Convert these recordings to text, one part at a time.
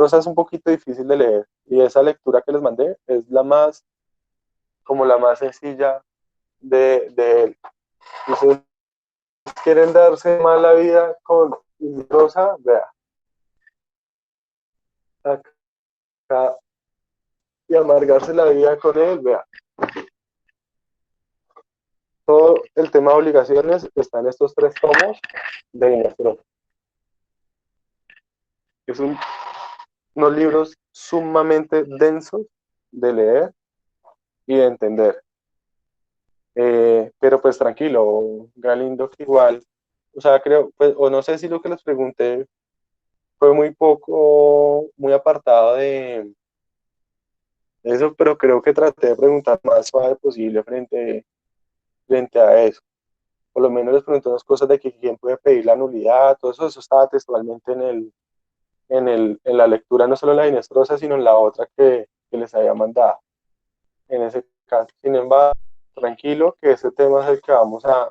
prosa es un poquito difícil de leer y esa lectura que les mandé es la más, como la más sencilla de él. Si ustedes quieren darse más la vida con prosa, vea, acá, y amargarse la vida con él, vea. Todo el tema de obligaciones está en estos tres tomos de Inés. Es unos libros sumamente densos de leer y de entender. Pero pues tranquilo, Galindo, que igual, o sea, creo, pues, o no sé si lo que les pregunté fue muy poco, muy apartado de eso, pero creo que traté de preguntar más suave posible frente a eso. Por lo menos les pregunté unas cosas de que quién puede pedir la nulidad, todo eso, eso estaba textualmente en la lectura, no solo la de Inestrosa, sino en la otra que les había mandado. En ese caso, sin embargo, tranquilo, que ese tema es el que vamos a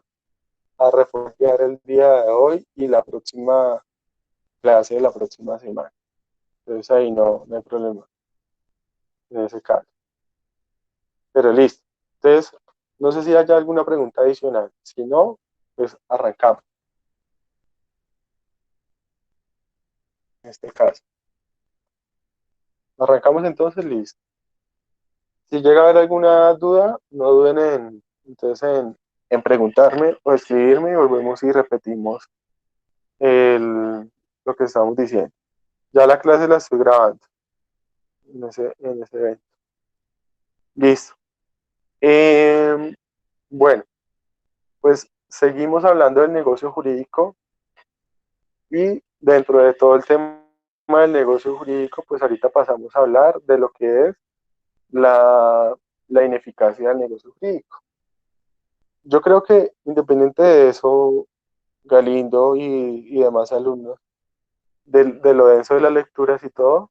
refugiar el día de hoy y la próxima clase de la próxima semana. Entonces ahí no hay problema en ese caso. Pero listo. Entonces, no sé si haya alguna pregunta adicional. Si no, pues arrancamos en este caso. Arrancamos entonces, listo. Si llega a haber alguna duda, no duden en preguntarme o escribirme y volvemos y repetimos lo que estamos diciendo. Ya la clase la estoy grabando en ese evento. Listo. Bueno, pues seguimos hablando del negocio jurídico y dentro de todo el tema del negocio jurídico, pues ahorita pasamos a hablar de lo que es la, la ineficacia del negocio jurídico. Yo creo que independiente de eso, Galindo y demás alumnos, de lo denso de las lecturas y todo,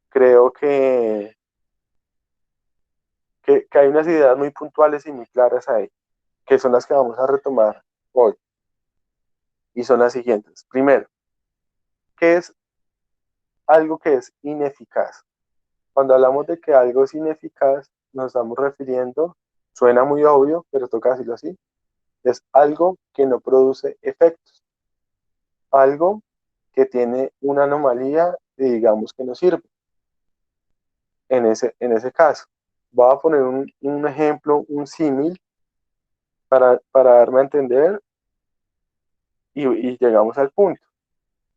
creo que hay unas ideas muy puntuales y muy claras ahí, que son las que vamos a retomar hoy, y son las siguientes. Primero, ¿qué es algo que es ineficaz? Cuando hablamos de que algo es ineficaz, nos estamos refiriendo, suena muy obvio, pero toca decirlo así, es algo que no produce efectos, algo que tiene una anomalía y digamos que no sirve en ese caso. Voy a poner un ejemplo, un símil para darme a entender y llegamos al punto.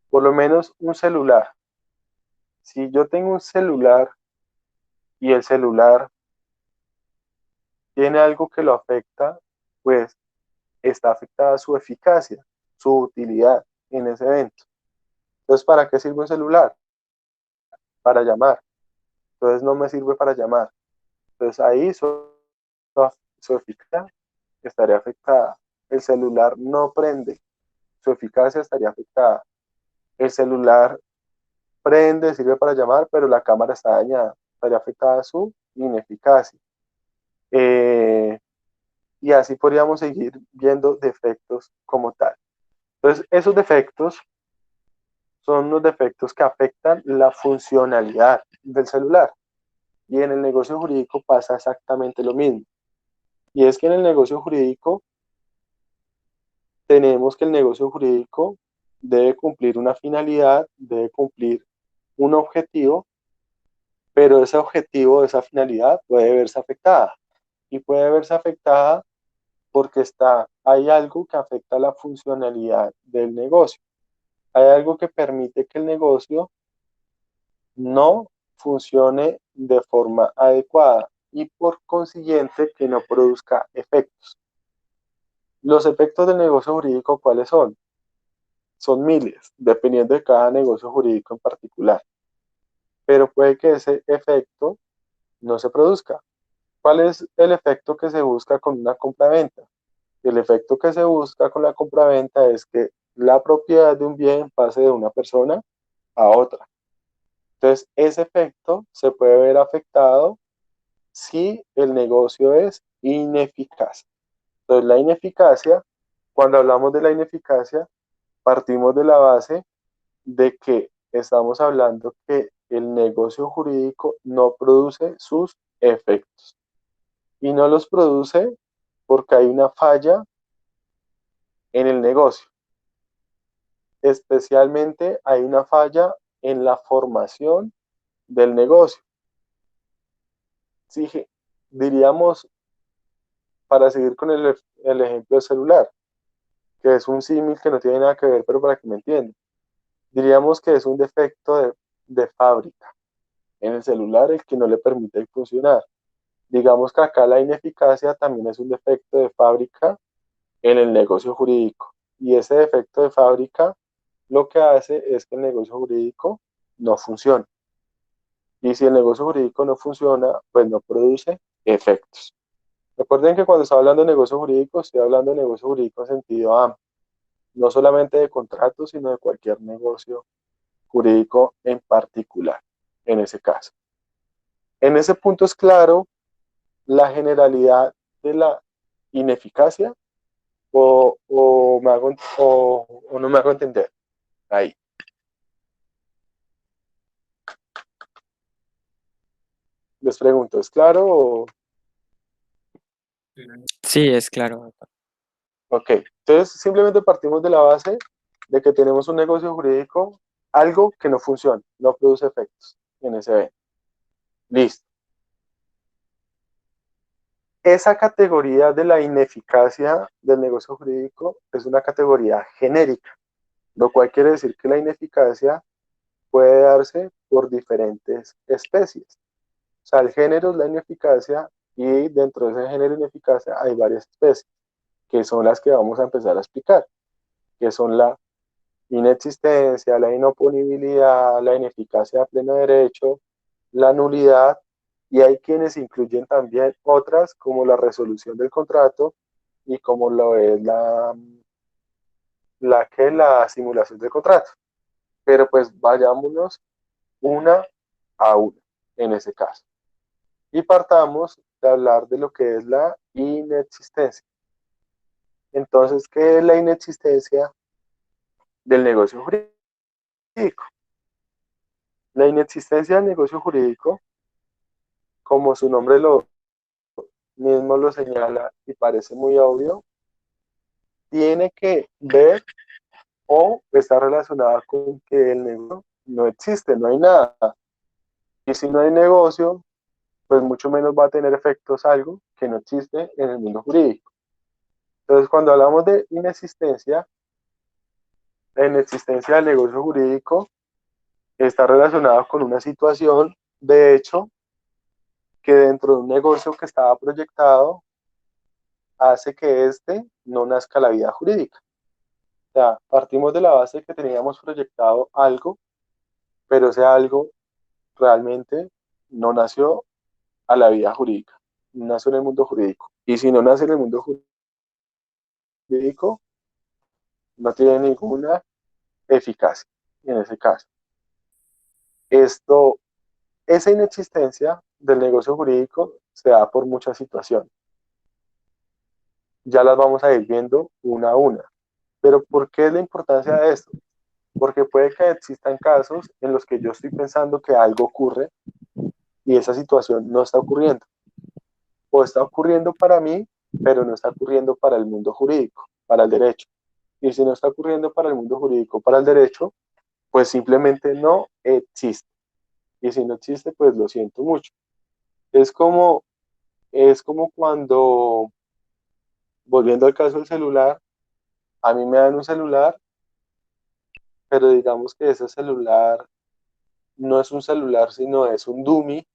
Por lo menos un celular. Si yo tengo un celular y el celular tiene algo que lo afecta, pues está afectada su eficacia, su utilidad en ese evento. Entonces, ¿para qué sirve un celular? Para llamar. Entonces, no me sirve para llamar. Entonces, ahí su eficacia estaría afectada. El celular no prende, su eficacia estaría afectada. El celular prende, sirve para llamar, pero la cámara está dañada, estaría afectada su ineficacia. Eh, y así podríamos seguir viendo defectos como tal. Entonces, esos defectos son los defectos que afectan la funcionalidad del celular. Y en el negocio jurídico pasa exactamente lo mismo. Y es que en el negocio jurídico tenemos que el negocio jurídico debe cumplir una finalidad, debe cumplir un objetivo, pero ese objetivo, esa finalidad puede verse afectada. Y puede verse afectada porque hay algo que afecta la funcionalidad del negocio. Hay algo que permite que el negocio no funcione de forma adecuada y por consiguiente que no produzca efectos. Los efectos del negocio jurídico, ¿cuáles son? Son miles, dependiendo de cada negocio jurídico en particular, pero puede que ese efecto no se produzca. ¿Cuál es el efecto que se busca con una compraventa? El efecto que se busca con la compraventa es que la propiedad de un bien pase de una persona a otra. Entonces, ese efecto se puede ver afectado si el negocio es ineficaz. Entonces, la ineficacia, cuando hablamos de la ineficacia, partimos de la base de que estamos hablando que el negocio jurídico no produce sus efectos. Y no los produce porque hay una falla en el negocio. Especialmente hay una falla en la formación del negocio. Sí, diríamos, para seguir con el ejemplo del celular, que es un símil que no tiene nada que ver, pero para que me entiendan. Diríamos que es un defecto de fábrica en el celular el que no le permite funcionar. Digamos que acá la ineficacia también es un defecto de fábrica en el negocio jurídico. Y ese defecto de fábrica lo que hace es que el negocio jurídico no funcione. Y si el negocio jurídico no funciona, pues no produce efectos. Recuerden que cuando estoy hablando de negocio jurídico, estoy hablando de negocio jurídico en sentido amplio, no solamente de contratos, sino de cualquier negocio jurídico en particular, en ese caso. En ese punto es claro la generalidad de la ineficacia o no me hago entender. Ahí. Les pregunto, ¿es claro? Sí, es claro. Ok, entonces simplemente partimos de la base de que tenemos un negocio jurídico, algo que no funciona, no produce efectos en ese evento. Listo. Esa categoría de la ineficacia del negocio jurídico es una categoría genérica, lo cual quiere decir que la ineficacia puede darse por diferentes especies. O sea, el género es la ineficacia y dentro de ese género de ineficacia hay varias especies, que son las que vamos a empezar a explicar, que son la inexistencia, la inoponibilidad, la ineficacia de pleno derecho, la nulidad, y hay quienes incluyen también otras como la resolución del contrato y como lo es la simulación del contrato. Pero pues vayámonos una a una en ese caso. Y partamos de hablar de lo que es la inexistencia. Entonces, ¿qué es la inexistencia del negocio jurídico? La inexistencia del negocio jurídico, como su nombre lo mismo lo señala y parece muy obvio, tiene que ver o está relacionada con que el negocio no existe, no hay nada. Y si no hay negocio, pues mucho menos va a tener efectos algo que no existe en el mundo jurídico. Entonces, cuando hablamos de inexistencia, la inexistencia del negocio jurídico está relacionada con una situación, de hecho, que dentro de un negocio que estaba proyectado hace que éste no nazca la vida jurídica. O sea, partimos de la base que teníamos proyectado algo, pero ese algo realmente no nació a la vida jurídica, nació en el mundo jurídico. Y si no nace en el mundo jurídico, no tiene ninguna eficacia en ese caso. Esto, esa inexistencia del negocio jurídico se da por muchas situaciones. Ya las vamos a ir viendo una a una. Pero ¿por qué es la importancia de esto? Porque puede que existan casos en los que yo estoy pensando que algo ocurre y esa situación no está ocurriendo. O está ocurriendo para mí, pero no está ocurriendo para el mundo jurídico, para el derecho. Y si no está ocurriendo para el mundo jurídico, para el derecho, pues simplemente no existe. Y si no existe, pues lo siento mucho. Es como, es como cuando, volviendo al caso del celular, a mí me dan un celular, pero digamos que ese celular no es un celular, sino es un dummy,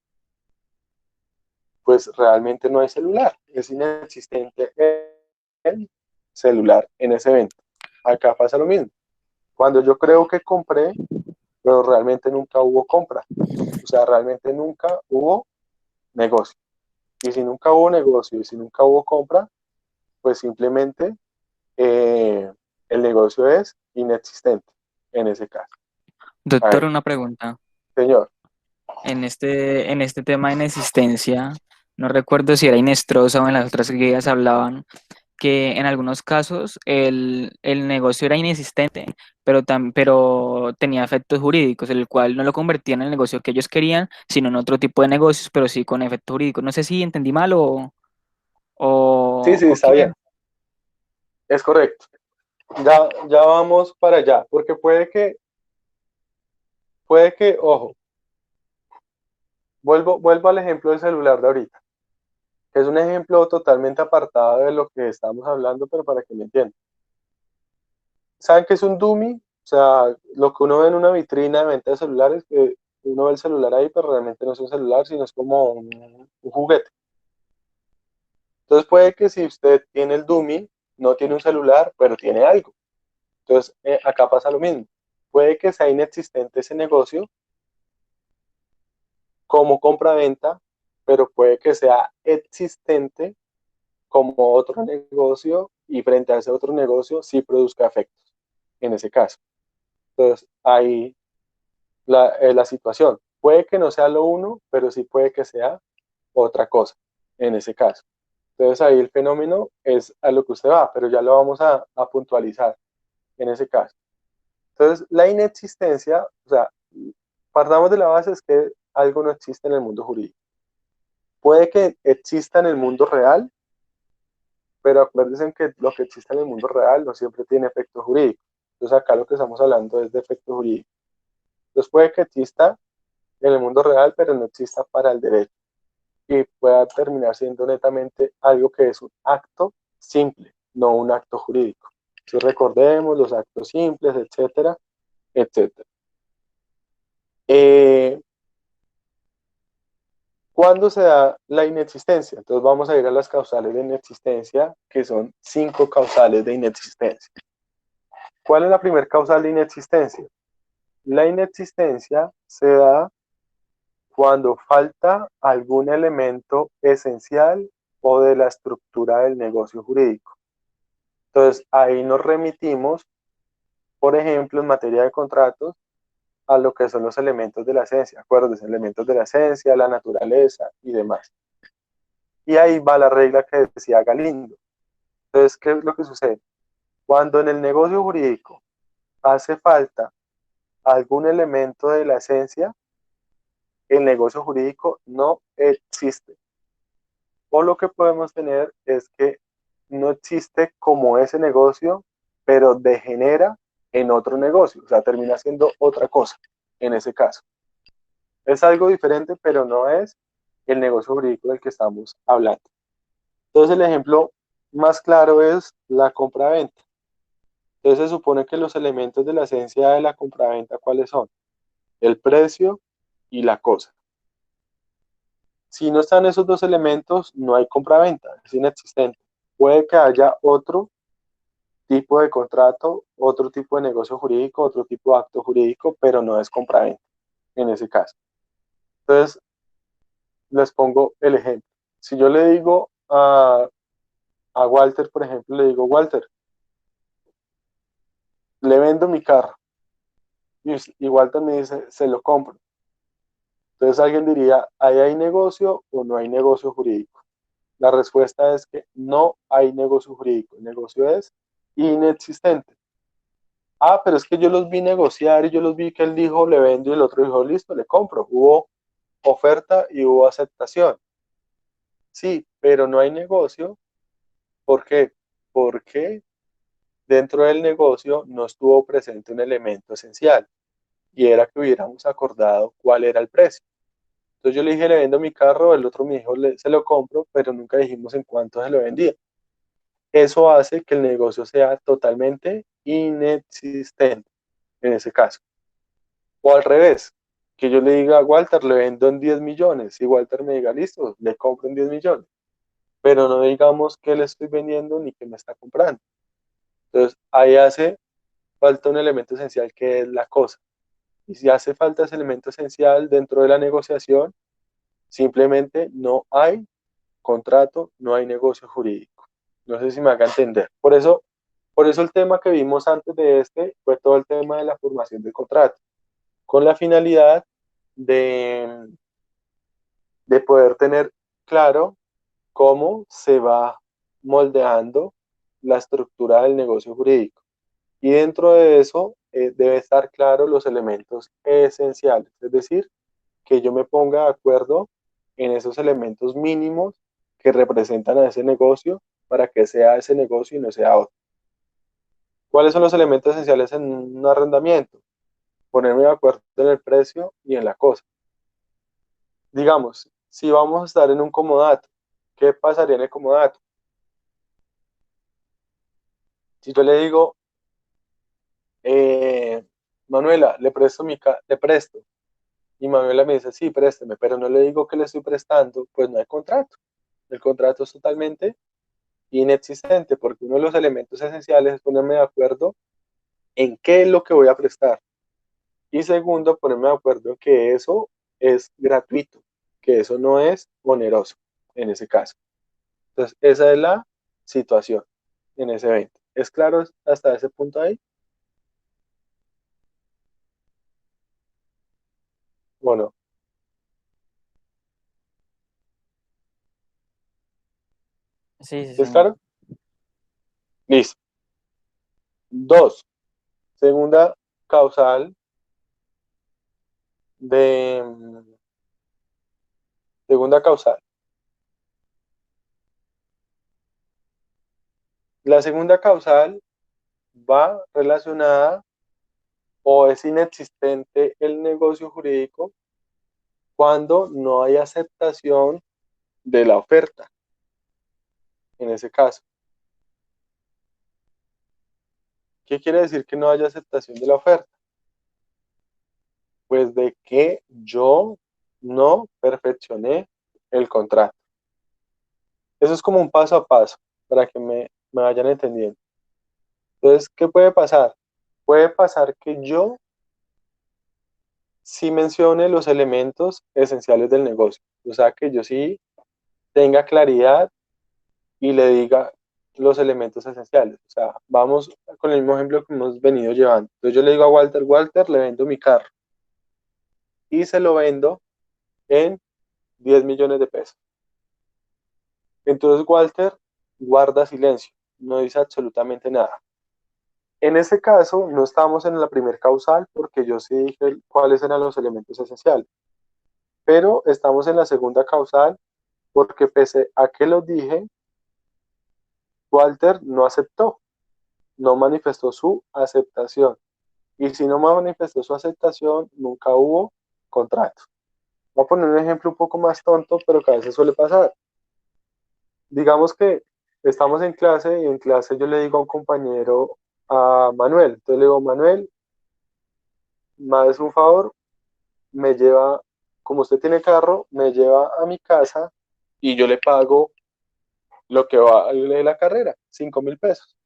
pues realmente no hay celular, es inexistente el celular en ese evento. Acá pasa lo mismo. Cuando yo creo que compré, pero realmente nunca hubo compra. O sea, realmente nunca hubo negocio. Y si nunca hubo negocio y si nunca hubo compra, pues simplemente eh, el negocio es inexistente en ese caso. A Doctor, ver, una pregunta. señor, En este tema de inexistencia, no recuerdo si era Inestrosa o en las otras guías hablaban que en algunos casos el negocio era inexistente, pero tenía efectos jurídicos, el cual no lo convertía en el negocio que ellos querían, sino en otro tipo de negocios, pero sí con efectos jurídicos. No sé si entendí mal Sí, sí, o está qué. bien, es correcto. Ya vamos para allá, porque ojo, vuelvo al ejemplo del celular de ahorita, que es un ejemplo totalmente apartado de lo que estamos hablando, pero para que me entiendan. ¿Saben qué es un dummy? O sea, lo que uno ve en una vitrina de venta de celulares, que uno ve el celular ahí, pero realmente no es un celular, sino es como un juguete. Entonces puede que si usted tiene el dummy, no tiene un celular, pero tiene algo. Entonces acá pasa lo mismo. Puede que sea inexistente ese negocio como compra-venta, pero puede que sea existente como otro negocio y frente a ese otro negocio sí produzca efectos en ese caso. Entonces ahí la situación. Puede que no sea lo uno, pero sí puede que sea otra cosa en ese caso. Entonces ahí el fenómeno es a lo que usted va, pero ya lo vamos a puntualizar en ese caso. Entonces la inexistencia, o sea, partamos de la base es que algo no existe en el mundo jurídico. Puede que exista en el mundo real, pero acuérdense que lo que existe en el mundo real no siempre tiene efecto jurídico. Entonces acá lo que estamos hablando es de efecto jurídico. Entonces puede que exista en el mundo real, pero no exista para el derecho y pueda terminar siendo netamente algo que es un acto simple, no un acto jurídico. Si recordemos los actos simples, etcétera, etcétera. Eh, ¿Cuándo se da la inexistencia? Entonces vamos a ir a las causales de inexistencia, que son 5 causales de inexistencia. ¿Cuál es la primera causal de inexistencia? La inexistencia se da cuando falta algún elemento esencial o de la estructura del negocio jurídico. Entonces, ahí nos remitimos, por ejemplo, en materia de contratos, a lo que son los elementos de la esencia, acuérdense, elementos de la esencia, la naturaleza y demás. Y ahí va la regla que decía Galindo. Entonces, ¿qué es lo que sucede? Cuando en el negocio jurídico hace falta algún elemento de la esencia, el negocio jurídico no existe. O lo que podemos tener es que no existe como ese negocio, pero degenera en otro negocio, o sea, termina siendo otra cosa en ese caso. Es algo diferente, pero no es el negocio jurídico del que estamos hablando. Entonces, el ejemplo más claro es la compra-venta. Entonces, se supone que los elementos de la esencia de la compra-venta, ¿cuáles son? El precio y la cosa. Si no están esos dos elementos, no hay compra-venta, es inexistente. Puede que haya otro tipo de contrato, otro tipo de negocio jurídico, otro tipo de acto jurídico, pero no es compraventa en ese caso. Entonces, les pongo el ejemplo. Si yo le digo a Walter, por ejemplo, le digo, Walter, le vendo mi carro. Y Walter me dice, se lo compro. Entonces alguien diría, ¿ahí hay negocio o no hay negocio jurídico? La respuesta es que no hay negocio jurídico. El negocio es inexistente. Ah, pero es que yo los vi negociar y yo los vi que él dijo, le vendo y el otro dijo, listo, le compro. Hubo oferta y hubo aceptación. Sí, pero no hay negocio. ¿Por qué? Porque dentro del negocio no estuvo presente un elemento esencial y era que hubiéramos acordado cuál era el precio. Entonces yo le dije, le vendo mi carro, el otro me dijo, se lo compro, pero nunca dijimos en cuánto se lo vendía. Eso hace que el negocio sea totalmente inexistente en ese caso. O al revés, que yo le diga a Walter, le vendo en 10 millones, y Walter me diga, listo, le compro en 10 millones, pero no digamos que le estoy vendiendo ni que me está comprando. Entonces, ahí hace falta un elemento esencial que es la cosa. Y si hace falta ese elemento esencial dentro de la negociación, simplemente no hay contrato, no hay negocio jurídico. No sé si me haga entender. Por eso el tema que vimos antes de este fue todo el tema de la formación del contrato, con la finalidad de, de poder tener claro cómo se va moldeando la estructura del negocio jurídico. Y dentro de eso debe estar claro los elementos esenciales, es decir, que yo me ponga de acuerdo en esos elementos mínimos que representan a ese negocio para que sea ese negocio y no sea otro. ¿Cuáles son los elementos esenciales en un arrendamiento? Ponerme de acuerdo en el precio y en la cosa. Digamos, si vamos a estar en un comodato, ¿qué pasaría en el comodato? Si yo le digo, Manuela, le presto, y Manuela me dice, sí, présteme, pero no le digo que le estoy prestando, pues no hay contrato. El contrato es totalmente inexistente, porque uno de los elementos esenciales es ponerme de acuerdo en qué es lo que voy a prestar. Y segundo, ponerme de acuerdo en que eso es gratuito, que eso no es oneroso en ese caso. Entonces, esa es la situación en ese evento. ¿Es claro hasta ese punto ahí? Bueno, Sí, sí, ¿es señor. claro? Listo. Dos, segunda causal de segunda causal. La segunda causal va relacionada o es inexistente el negocio jurídico cuando no hay aceptación de la oferta, en ese caso. ¿Qué quiere decir que no haya aceptación de la oferta? Pues de que yo no perfeccioné el contrato. Eso es como un paso a paso para que me vayan entendiendo. Entonces, ¿qué puede pasar? Puede pasar que yo sí mencione los elementos esenciales del negocio. O sea, que yo sí tenga claridad y le diga los elementos esenciales. O sea, vamos con el mismo ejemplo que hemos venido llevando. Entonces yo le digo a Walter, Walter, le vendo mi carro y se lo vendo en 10 millones de pesos. Entonces Walter guarda silencio, no dice absolutamente nada. En ese caso, no estamos en la primer causal porque yo sí dije cuáles eran los elementos esenciales, pero estamos en la segunda causal porque pese a que lo dije, Walter no aceptó, no manifestó su aceptación. Y si no manifestó su aceptación, nunca hubo contrato. Voy a poner un ejemplo un poco más tonto, pero que a veces suele pasar. Digamos que estamos en clase y en clase yo le digo a un compañero, a Manuel, entonces le digo, Manuel, me haces un favor, me lleva, como usted tiene carro, me lleva a mi casa y yo le pago lo que vale la carrera, 5.000 pesos.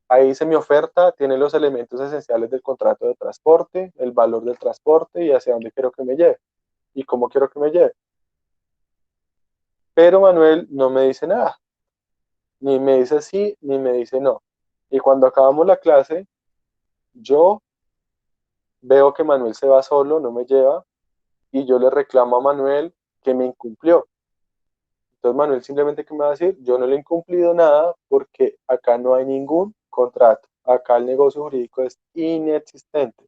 Ahí dice mi oferta, tiene los elementos esenciales del contrato de transporte, el valor del transporte y hacia dónde quiero que me lleve y cómo quiero que me lleve. Pero Manuel no me dice nada, ni me dice sí, ni me dice no. Y cuando acabamos la clase, yo veo que Manuel se va solo, no me lleva, y yo le reclamo a Manuel que me incumplió. Entonces Manuel simplemente que me va a decir, yo no le he incumplido nada porque acá no hay ningún contrato. Acá el negocio jurídico es inexistente.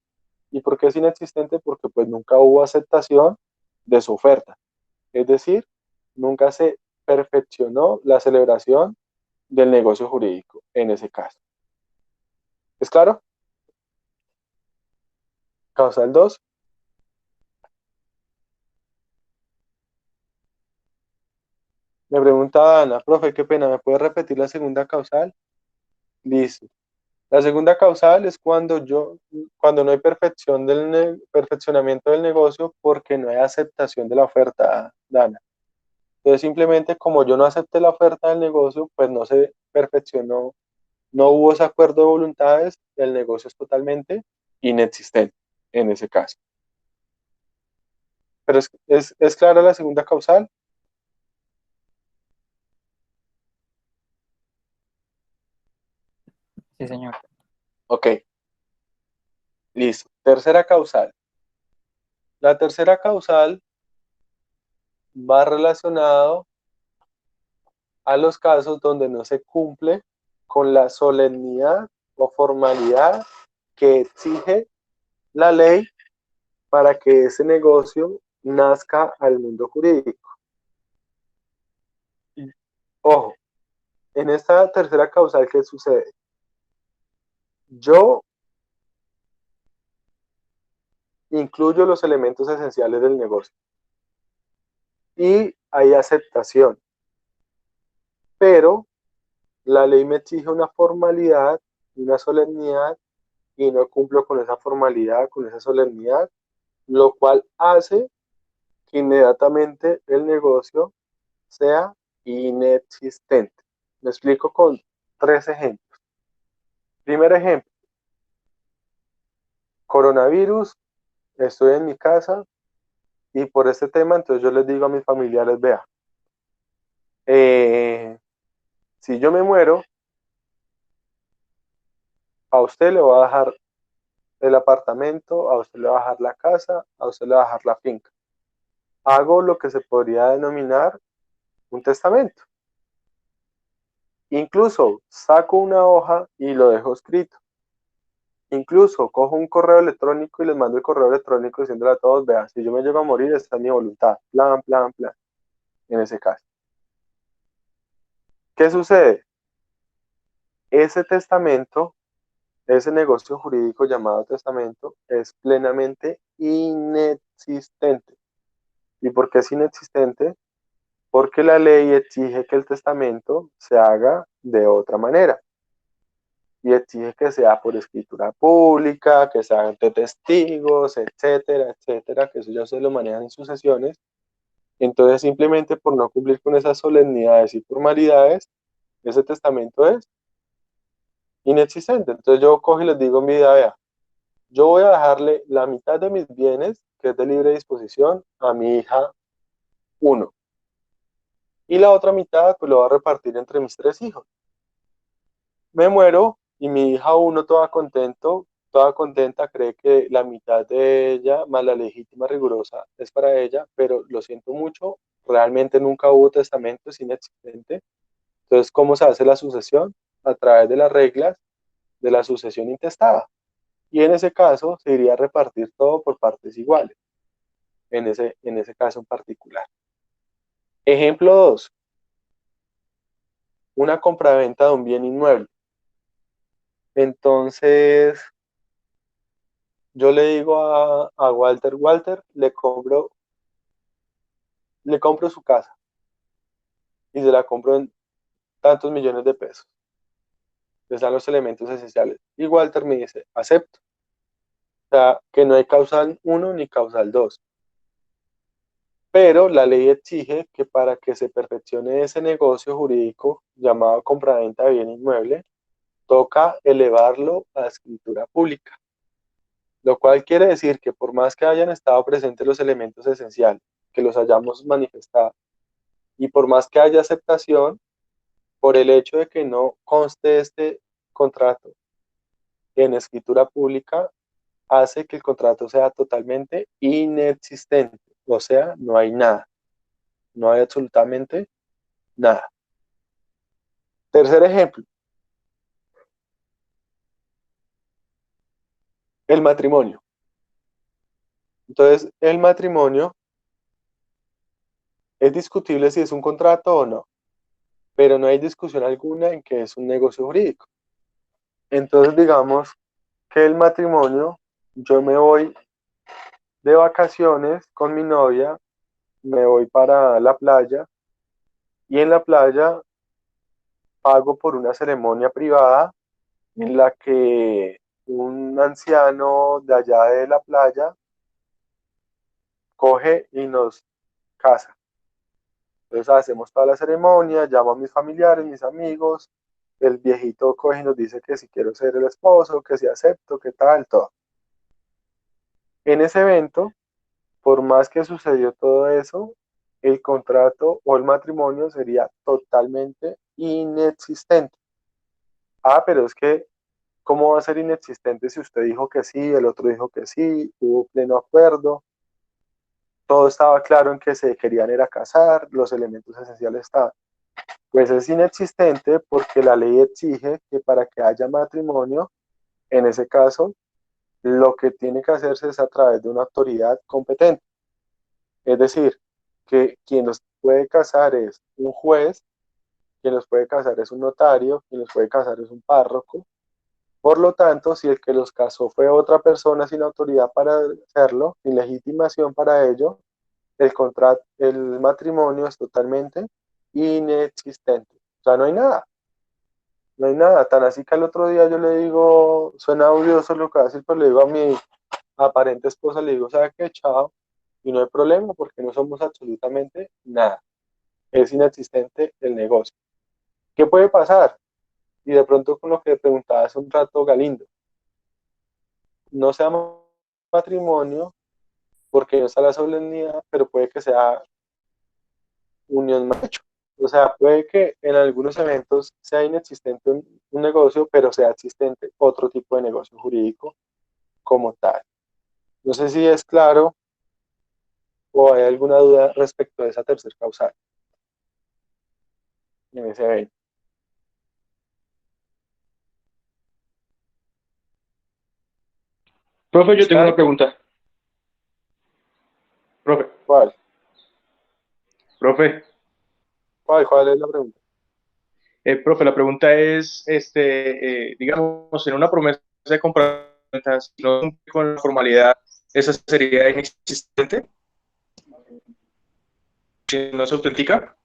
¿Y por qué es inexistente? Porque pues nunca hubo aceptación de su oferta. Es decir, nunca se perfeccionó la celebración del negocio jurídico en ese caso. ¿Es claro? Causal 2. Me pregunta Ana, profe, qué pena, ¿me puede repetir la segunda causal? Listo. La segunda causal es cuando no hay perfeccionamiento del negocio porque no hay aceptación de la oferta, Dana. Entonces, simplemente como yo no acepté la oferta del negocio, pues no se perfeccionó, no hubo ese acuerdo de voluntades, el negocio es totalmente inexistente en ese caso. Pero es clara la segunda causal. Sí, señor. Ok, listo. Tercera causal. La tercera causal va relacionado a los casos donde no se cumple con la solemnidad o formalidad que exige la ley para que ese negocio nazca al mundo jurídico. Ojo, en esta tercera causal, ¿qué sucede? Yo incluyo los elementos esenciales del negocio y hay aceptación, pero la ley me exige una formalidad, una solemnidad y no cumplo con esa formalidad, con esa solemnidad, lo cual hace que inmediatamente el negocio sea inexistente. Me explico con 3 ejemplos. Primer ejemplo, coronavirus, estoy en mi casa y por este tema, entonces yo les digo a mis familiares, vea, si yo me muero, a usted le va a dejar el apartamento, a usted le va a dejar la casa, a usted le va a dejar la finca. Hago lo que se podría denominar un testamento. Incluso saco una hoja y lo dejo escrito. Incluso cojo un correo electrónico y les mando el correo electrónico diciéndole a todos, vean, si yo me llego a morir, esta es mi voluntad. Plan, plan, plan. En ese caso. ¿Qué sucede? Ese testamento, ese negocio jurídico llamado testamento, es plenamente inexistente. ¿Y por qué es inexistente? Porque la ley exige que el testamento se haga de otra manera y exige que sea por escritura pública, que sea ante testigos, etcétera, etcétera, que eso ya se lo manejan en sucesiones. Entonces, simplemente por no cumplir con esas solemnidades y formalidades, ese testamento es inexistente. Entonces, yo cojo y les digo en mi vida, vea, yo voy a dejarle la mitad de mis bienes, que es de libre disposición, a mi hija uno. Y la otra mitad, pues lo voy a repartir entre mis 3 hijos. Me muero y mi hija uno toda contenta, cree que la mitad de ella, más la legítima rigurosa, es para ella, pero lo siento mucho, realmente nunca hubo testamento, es inexistente. Entonces, ¿cómo se hace la sucesión? A través de las reglas de la sucesión intestada. Y en ese caso se iría a repartir todo por partes iguales, en ese caso en particular. Ejemplo 2, una compraventa de un bien inmueble. Entonces, yo le digo a Walter, Walter, le compro su casa y se la compro en tantos millones de pesos. Les dan los elementos esenciales. Y Walter me dice, acepto. O sea, que no hay causal uno ni causal 2. Pero la ley exige que para que se perfeccione ese negocio jurídico llamado compraventa de bien inmueble, toca elevarlo a escritura pública. Lo cual quiere decir que por más que hayan estado presentes los elementos esenciales, que los hayamos manifestado, y por más que haya aceptación, por el hecho de que no conste este contrato en escritura pública, hace que el contrato sea totalmente inexistente. O sea, no hay nada, no hay absolutamente nada. Tercer ejemplo, el matrimonio. Entonces, el matrimonio es discutible si es un contrato o no, pero no hay discusión alguna en que es un negocio jurídico. Entonces, digamos que el matrimonio, yo me voy de vacaciones con mi novia, me voy para la playa y en la playa pago por una ceremonia privada en la que un anciano de allá de la playa coge y nos casa. Entonces hacemos toda la ceremonia, llamo a mis familiares, mis amigos, el viejito coge y nos dice que si quiero ser el esposo, que si acepto, que tal, todo. En ese evento, por más que sucedió todo eso, el contrato o el matrimonio sería totalmente inexistente. Ah, pero es que, ¿cómo va a ser inexistente si usted dijo que sí, el otro dijo que sí, hubo pleno acuerdo, todo estaba claro en que se querían era casar, los elementos esenciales estaban? Pues es inexistente porque la ley exige que para que haya matrimonio, en ese caso, lo que tiene que hacerse es a través de una autoridad competente. Es decir, que quien los puede casar es un juez, quien los puede casar es un notario, quien los puede casar es un párroco. Por lo tanto, si el que los casó fue otra persona sin autoridad para hacerlo, sin legitimación para ello, el matrimonio es totalmente inexistente. O sea, no hay nada, no hay nada. Tan así que al otro día yo le digo, suena odioso lo que va a decir, pero le digo a mi aparente esposa, le digo, ¿sabe qué? Chao. Y no hay problema porque no somos absolutamente nada. Es inexistente el negocio. ¿Qué puede pasar? Y de pronto con lo que preguntaba hace un rato Galindo, no sea matrimonio porque no está la solemnidad, pero puede que sea unión macho. O sea, puede que en algunos eventos sea inexistente un negocio, pero sea existente otro tipo de negocio jurídico como tal. No sé si es claro o hay alguna duda respecto a esa tercer causal en ese evento. Profe, yo tengo una ¿Está? pregunta. Profe, ¿Cuál? profe, ¿Cuál es la pregunta? profe, la pregunta es, digamos, en una promesa de compraventa, si no cumple con la formalidad, ¿esa sería inexistente? Si no se autentica.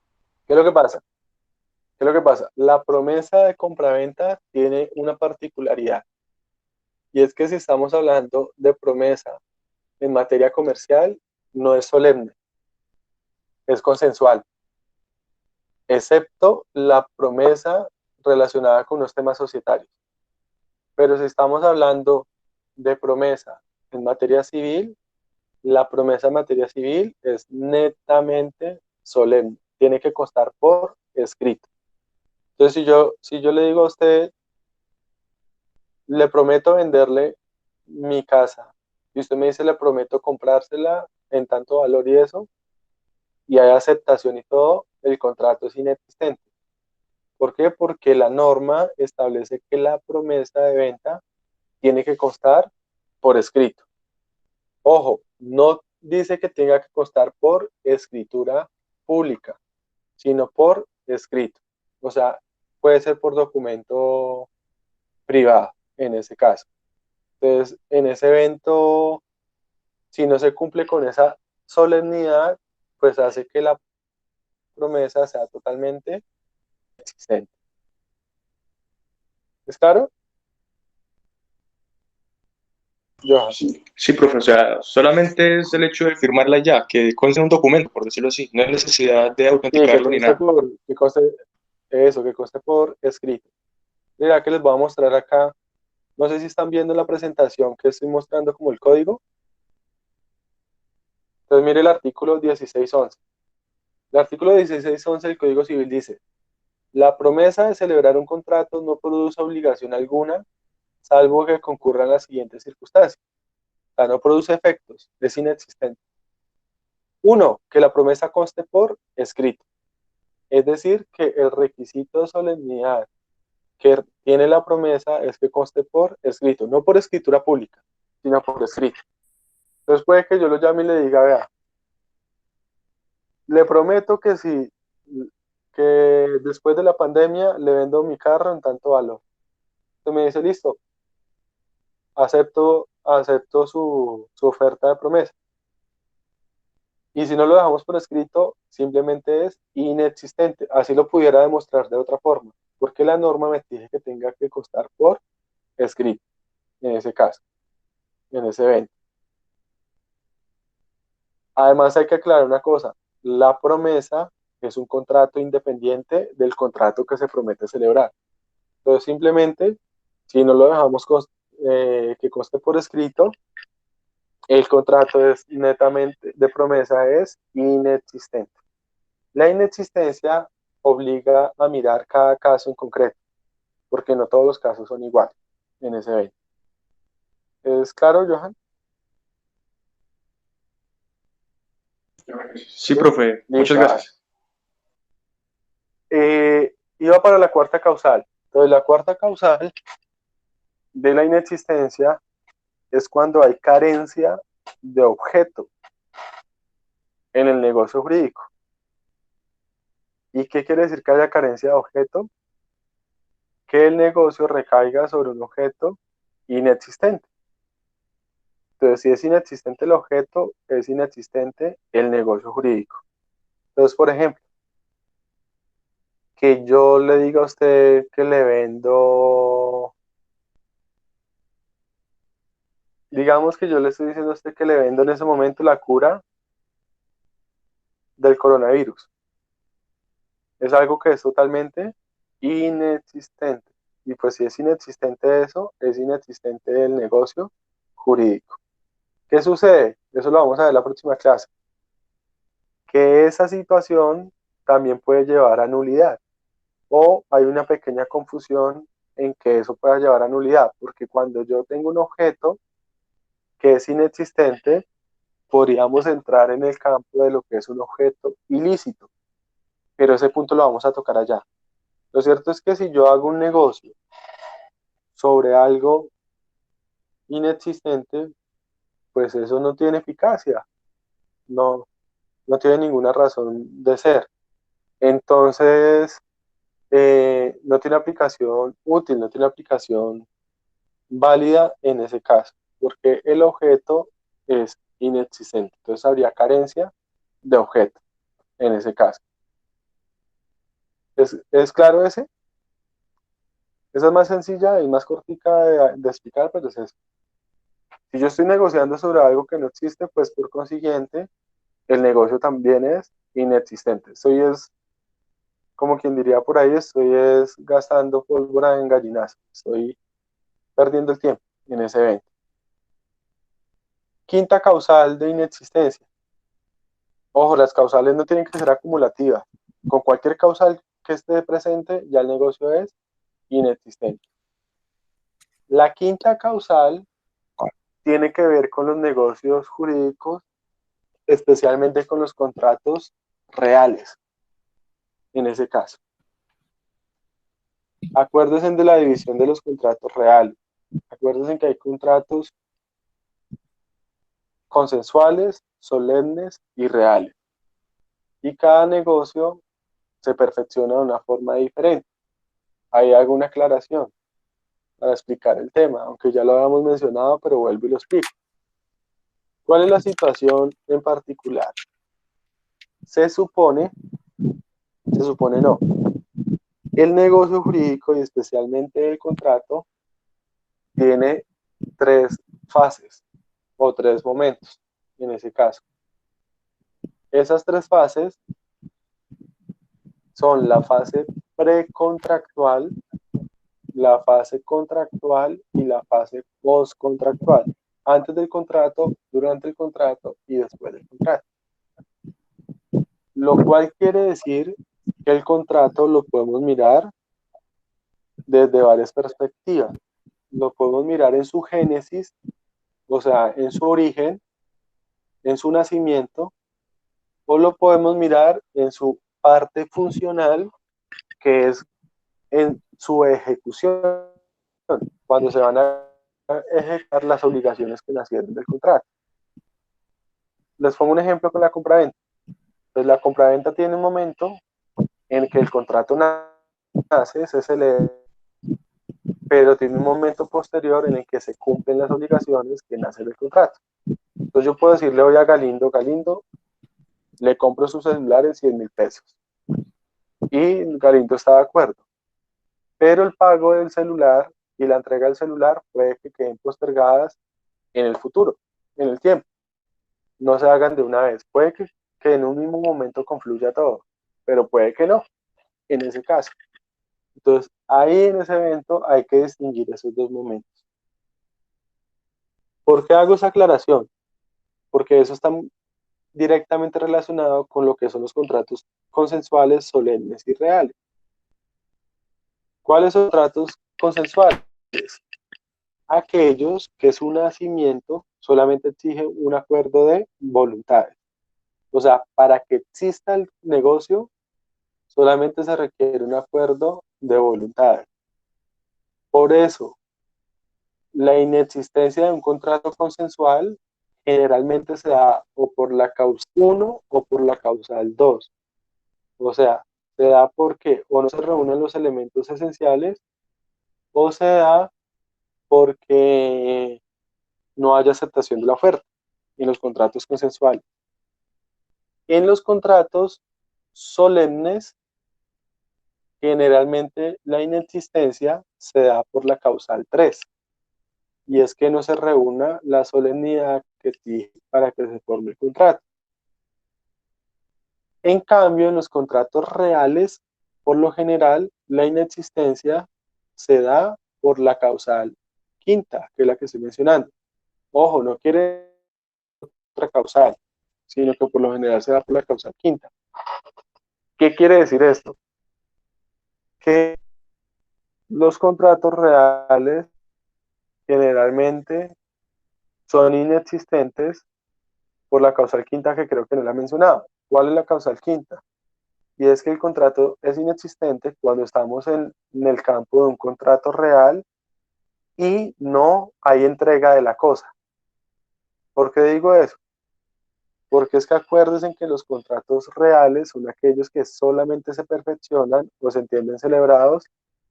¿Qué es lo que pasa? ¿Qué es lo que pasa? La promesa de compraventa tiene una particularidad y es que si estamos hablando de promesa en materia comercial, no es solemne, es consensual, excepto la promesa relacionada con los temas societarios. Pero si estamos hablando de promesa en materia civil, la promesa en materia civil es netamente solemne, tiene que constar por escrito. Entonces, si yo le digo a usted, le prometo venderle mi casa, y usted me dice, le prometo comprársela en tanto valor y eso, y hay aceptación y todo, el contrato es inexistente. ¿Por qué? Porque la norma establece que la promesa de venta tiene que constar por escrito. Ojo, no dice que tenga que constar por escritura pública, sino por escrito. O sea, puede ser por documento privado en ese caso. Entonces, en ese evento, si no se cumple con esa solemnidad, pues hace que la promesa sea totalmente existente. ¿Es claro? Johan. Sí, profe, o sea, solamente es el hecho de firmarla ya, que conste en un documento, por decirlo así, no hay necesidad de Sí, autenticarlo ni nada. que conste por escrito. Mira que les voy a mostrar acá. No sé si están viendo la presentación que estoy mostrando como el código. Entonces mire el artículo 1611. El artículo 1611 del Código Civil dice, la promesa de celebrar un contrato no produce obligación alguna, salvo que concurran las siguientes circunstancias. O sea, no produce efectos, es inexistente. Uno, que la promesa conste por escrito. Es decir, que el requisito de solemnidad que tiene la promesa es que conste por escrito, no por escritura pública, sino por escrito. Entonces puede que yo lo llame y le diga, vea, le prometo que si que después de la pandemia le vendo mi carro en tanto valor. Usted me dice, listo, acepto su oferta de promesa. Y si no lo dejamos por escrito, simplemente es inexistente. Así lo pudiera demostrar de otra forma, porque la norma me exige que tenga que constar por escrito, en ese caso, en ese evento. Además hay que aclarar una cosa, la promesa es un contrato independiente del contrato que se promete celebrar. Entonces simplemente, si no lo dejamos que conste por escrito, el contrato es netamente de promesa es inexistente. La inexistencia obliga a mirar cada caso en concreto, porque no todos los casos son iguales en ese evento. ¿Es claro, Johan? Sí, ¿Sí? profe, muchas Listo. gracias. Iba para la cuarta causal. Entonces, la cuarta causal de la inexistencia es cuando hay carencia de objeto en el negocio jurídico. ¿Y qué quiere decir que haya carencia de objeto? Que el negocio recaiga sobre un objeto inexistente. Entonces, si es inexistente el objeto, es inexistente el negocio jurídico. Entonces, por ejemplo, que yo le diga a usted que le vendo, digamos que yo le estoy diciendo a usted que le vendo en ese momento la cura del coronavirus. Es algo que es totalmente inexistente. Y pues si es inexistente eso, es inexistente el negocio jurídico. ¿Qué sucede? Eso lo vamos a ver en la próxima clase. Que esa situación también puede llevar a nulidad. O hay una pequeña confusión en que eso pueda llevar a nulidad, porque cuando yo tengo un objeto que es inexistente, podríamos entrar en el campo de lo que es un objeto ilícito, pero ese punto lo vamos a tocar allá. Lo cierto es que si yo hago un negocio sobre algo inexistente, pues eso no tiene eficacia, no, no tiene ninguna razón de ser. Entonces, no tiene aplicación útil, no tiene aplicación válida en ese caso, porque el objeto es inexistente. Entonces habría carencia de objeto en ese caso. ¿Es claro ese? Esa es más sencilla y más cortica de explicar, pero es eso. Si yo estoy negociando sobre algo que no existe, pues por consiguiente, el negocio también es inexistente. Estoy es, como quien diría por ahí, estoy es gastando pólvora en gallinazo. Estoy perdiendo el tiempo en ese evento. Quinta causal de inexistencia. Ojo, las causales no tienen que ser acumulativas. Con cualquier causal que esté presente, ya el negocio es inexistente. La quinta causal tiene que ver con los negocios jurídicos, especialmente con los contratos reales, en ese caso. Acuérdense de la división de los contratos reales. Acuérdense que hay contratos consensuales, solemnes y reales. Y cada negocio se perfecciona de una forma diferente. Ahí hago una aclaración para explicar el tema, aunque ya lo habíamos mencionado, pero vuelvo y lo explico. ¿Cuál es la situación en particular? Se supone no, el negocio jurídico y especialmente el contrato tiene tres fases o tres momentos en ese caso. Esas tres fases son la fase precontractual, la fase contractual y la fase postcontractual. Antes del contrato, durante el contrato y después del contrato. Lo cual quiere decir que el contrato lo podemos mirar desde varias perspectivas. Lo podemos mirar en su génesis, o sea, en su origen, en su nacimiento, o lo podemos mirar en su parte funcional, que es en su ejecución, cuando se van a ejecutar las obligaciones que nacieron del contrato. Les pongo un ejemplo con la compraventa. Pues la compraventa tiene un momento en que el contrato nace, se celebra, pero tiene un momento posterior en el que se cumplen las obligaciones que nacen del contrato. Entonces yo puedo decirle hoy a Galindo, Galindo, le compro su celular en 100.000 pesos. Y Galindo está de acuerdo. Pero el pago del celular y la entrega del celular puede que queden postergadas en el futuro, en el tiempo. No se hagan de una vez. Puede que en un mismo momento confluya todo, pero puede que no, en ese caso. Entonces, ahí en ese evento hay que distinguir esos dos momentos. ¿Por qué hago esa aclaración? Porque eso está directamente relacionado con lo que son los contratos consensuales, solemnes y reales. ¿Cuáles son los contratos consensuales? Aquellos que su nacimiento solamente exige un acuerdo de voluntades. O sea, para que exista el negocio, Solamente se requiere un acuerdo de voluntad. Por eso, la inexistencia de un contrato consensual generalmente se da o por la causal 1 o por la causal 2. O sea, se da porque o no se reúnen los elementos esenciales o se da porque no haya aceptación de la oferta en los contratos consensuales. En los contratos solemnes, generalmente la inexistencia se da por la causal 3, y es que no se reúna la solemnidad que exige para que se forme el contrato. En cambio, en los contratos reales, por lo general, la inexistencia se da por la causal quinta, que es la que estoy mencionando. Ojo, no quiere otra causal, sino que por lo general se da por la causal quinta. ¿Qué quiere decir esto? Que los contratos reales generalmente son inexistentes por la causal quinta, que creo que no la he mencionado. ¿Cuál es la causal quinta? Y es que el contrato es inexistente cuando estamos en el campo de un contrato real y no hay entrega de la cosa. ¿Por qué digo eso? Porque es que acuérdense que los contratos reales son aquellos que solamente se perfeccionan o se entienden celebrados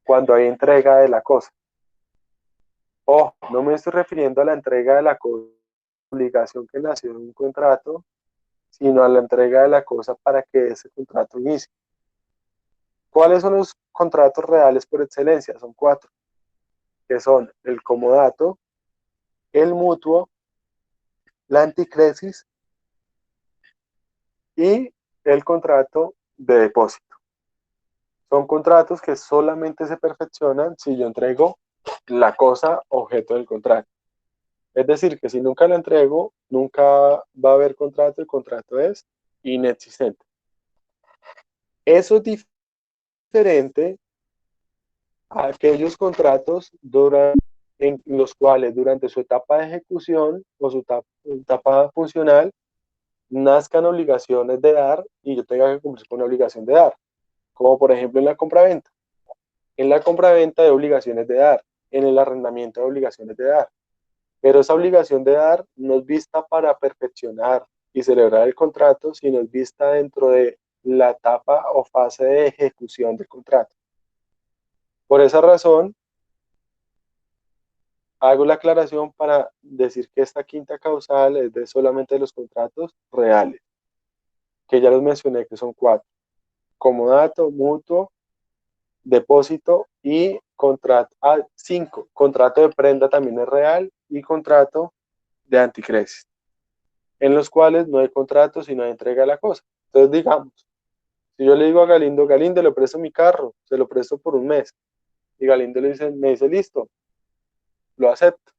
cuando hay entrega de la cosa. Ojo, no me estoy refiriendo a la entrega de la cosa, obligación que nació en un contrato, sino a la entrega de la cosa para que ese contrato inicie. ¿Cuáles son los contratos reales por excelencia? Son 4, que son el comodato, el mutuo, la anticresis y el contrato de depósito. Son contratos que solamente se perfeccionan si yo entrego la cosa objeto del contrato. Es decir, que si nunca la entrego, nunca va a haber contrato, el contrato es inexistente. Eso es diferente a aquellos contratos en los cuales durante su etapa de ejecución o su etapa funcional nazcan obligaciones de dar y yo tenga que cumplir con una obligación de dar, como por ejemplo en la compraventa. En la compraventa hay obligaciones de dar, en el arrendamiento hay obligaciones de dar, pero esa obligación de dar no es vista para perfeccionar y celebrar el contrato, sino es vista dentro de la etapa o fase de ejecución del contrato. Por esa razón, hago la aclaración para decir que esta quinta causal es de solamente de los contratos reales, que ya los mencioné, que son 4: comodato, mutuo, depósito y contrato. 5, contrato de prenda también es real y contrato de anticresis, en los cuales no hay contrato sino hay entrega de la cosa. Entonces, digamos, si yo le digo a Galindo, Galindo, le presto mi carro, se lo presto por un mes, y Galindo me dice, listo, lo acepto.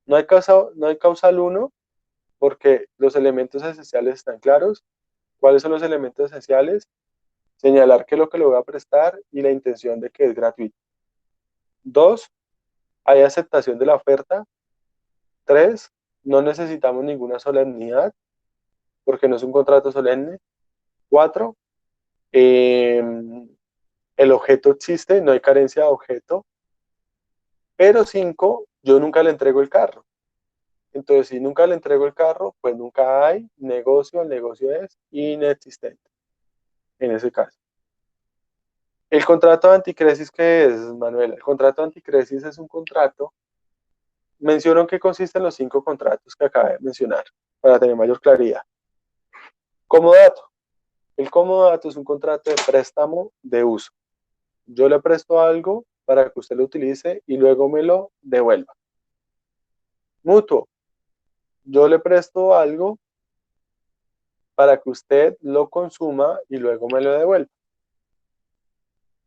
No hay causal 1 porque los elementos esenciales están claros. ¿Cuáles son los elementos esenciales? Señalar que lo que le voy a prestar y la intención de que es gratuito. 2, hay aceptación de la oferta. 3, no necesitamos ninguna solemnidad porque no es un contrato solemne. 4, el objeto existe, no hay carencia de objeto. Pero 5, yo nunca le entrego el carro. Entonces, si nunca le entrego el carro, pues nunca hay negocio, el negocio es inexistente en ese caso. El contrato de anticresis, ¿qué es, Manuela? El contrato de anticresis es un contrato. Menciono en qué consisten los 5 contratos que acabé de mencionar, para tener mayor claridad. Comodato. El comodato es un contrato de préstamo de uso. Yo le presto algo para que usted lo utilice y luego me lo devuelva. Mutuo. Yo le presto algo para que usted lo consuma y luego me lo devuelva.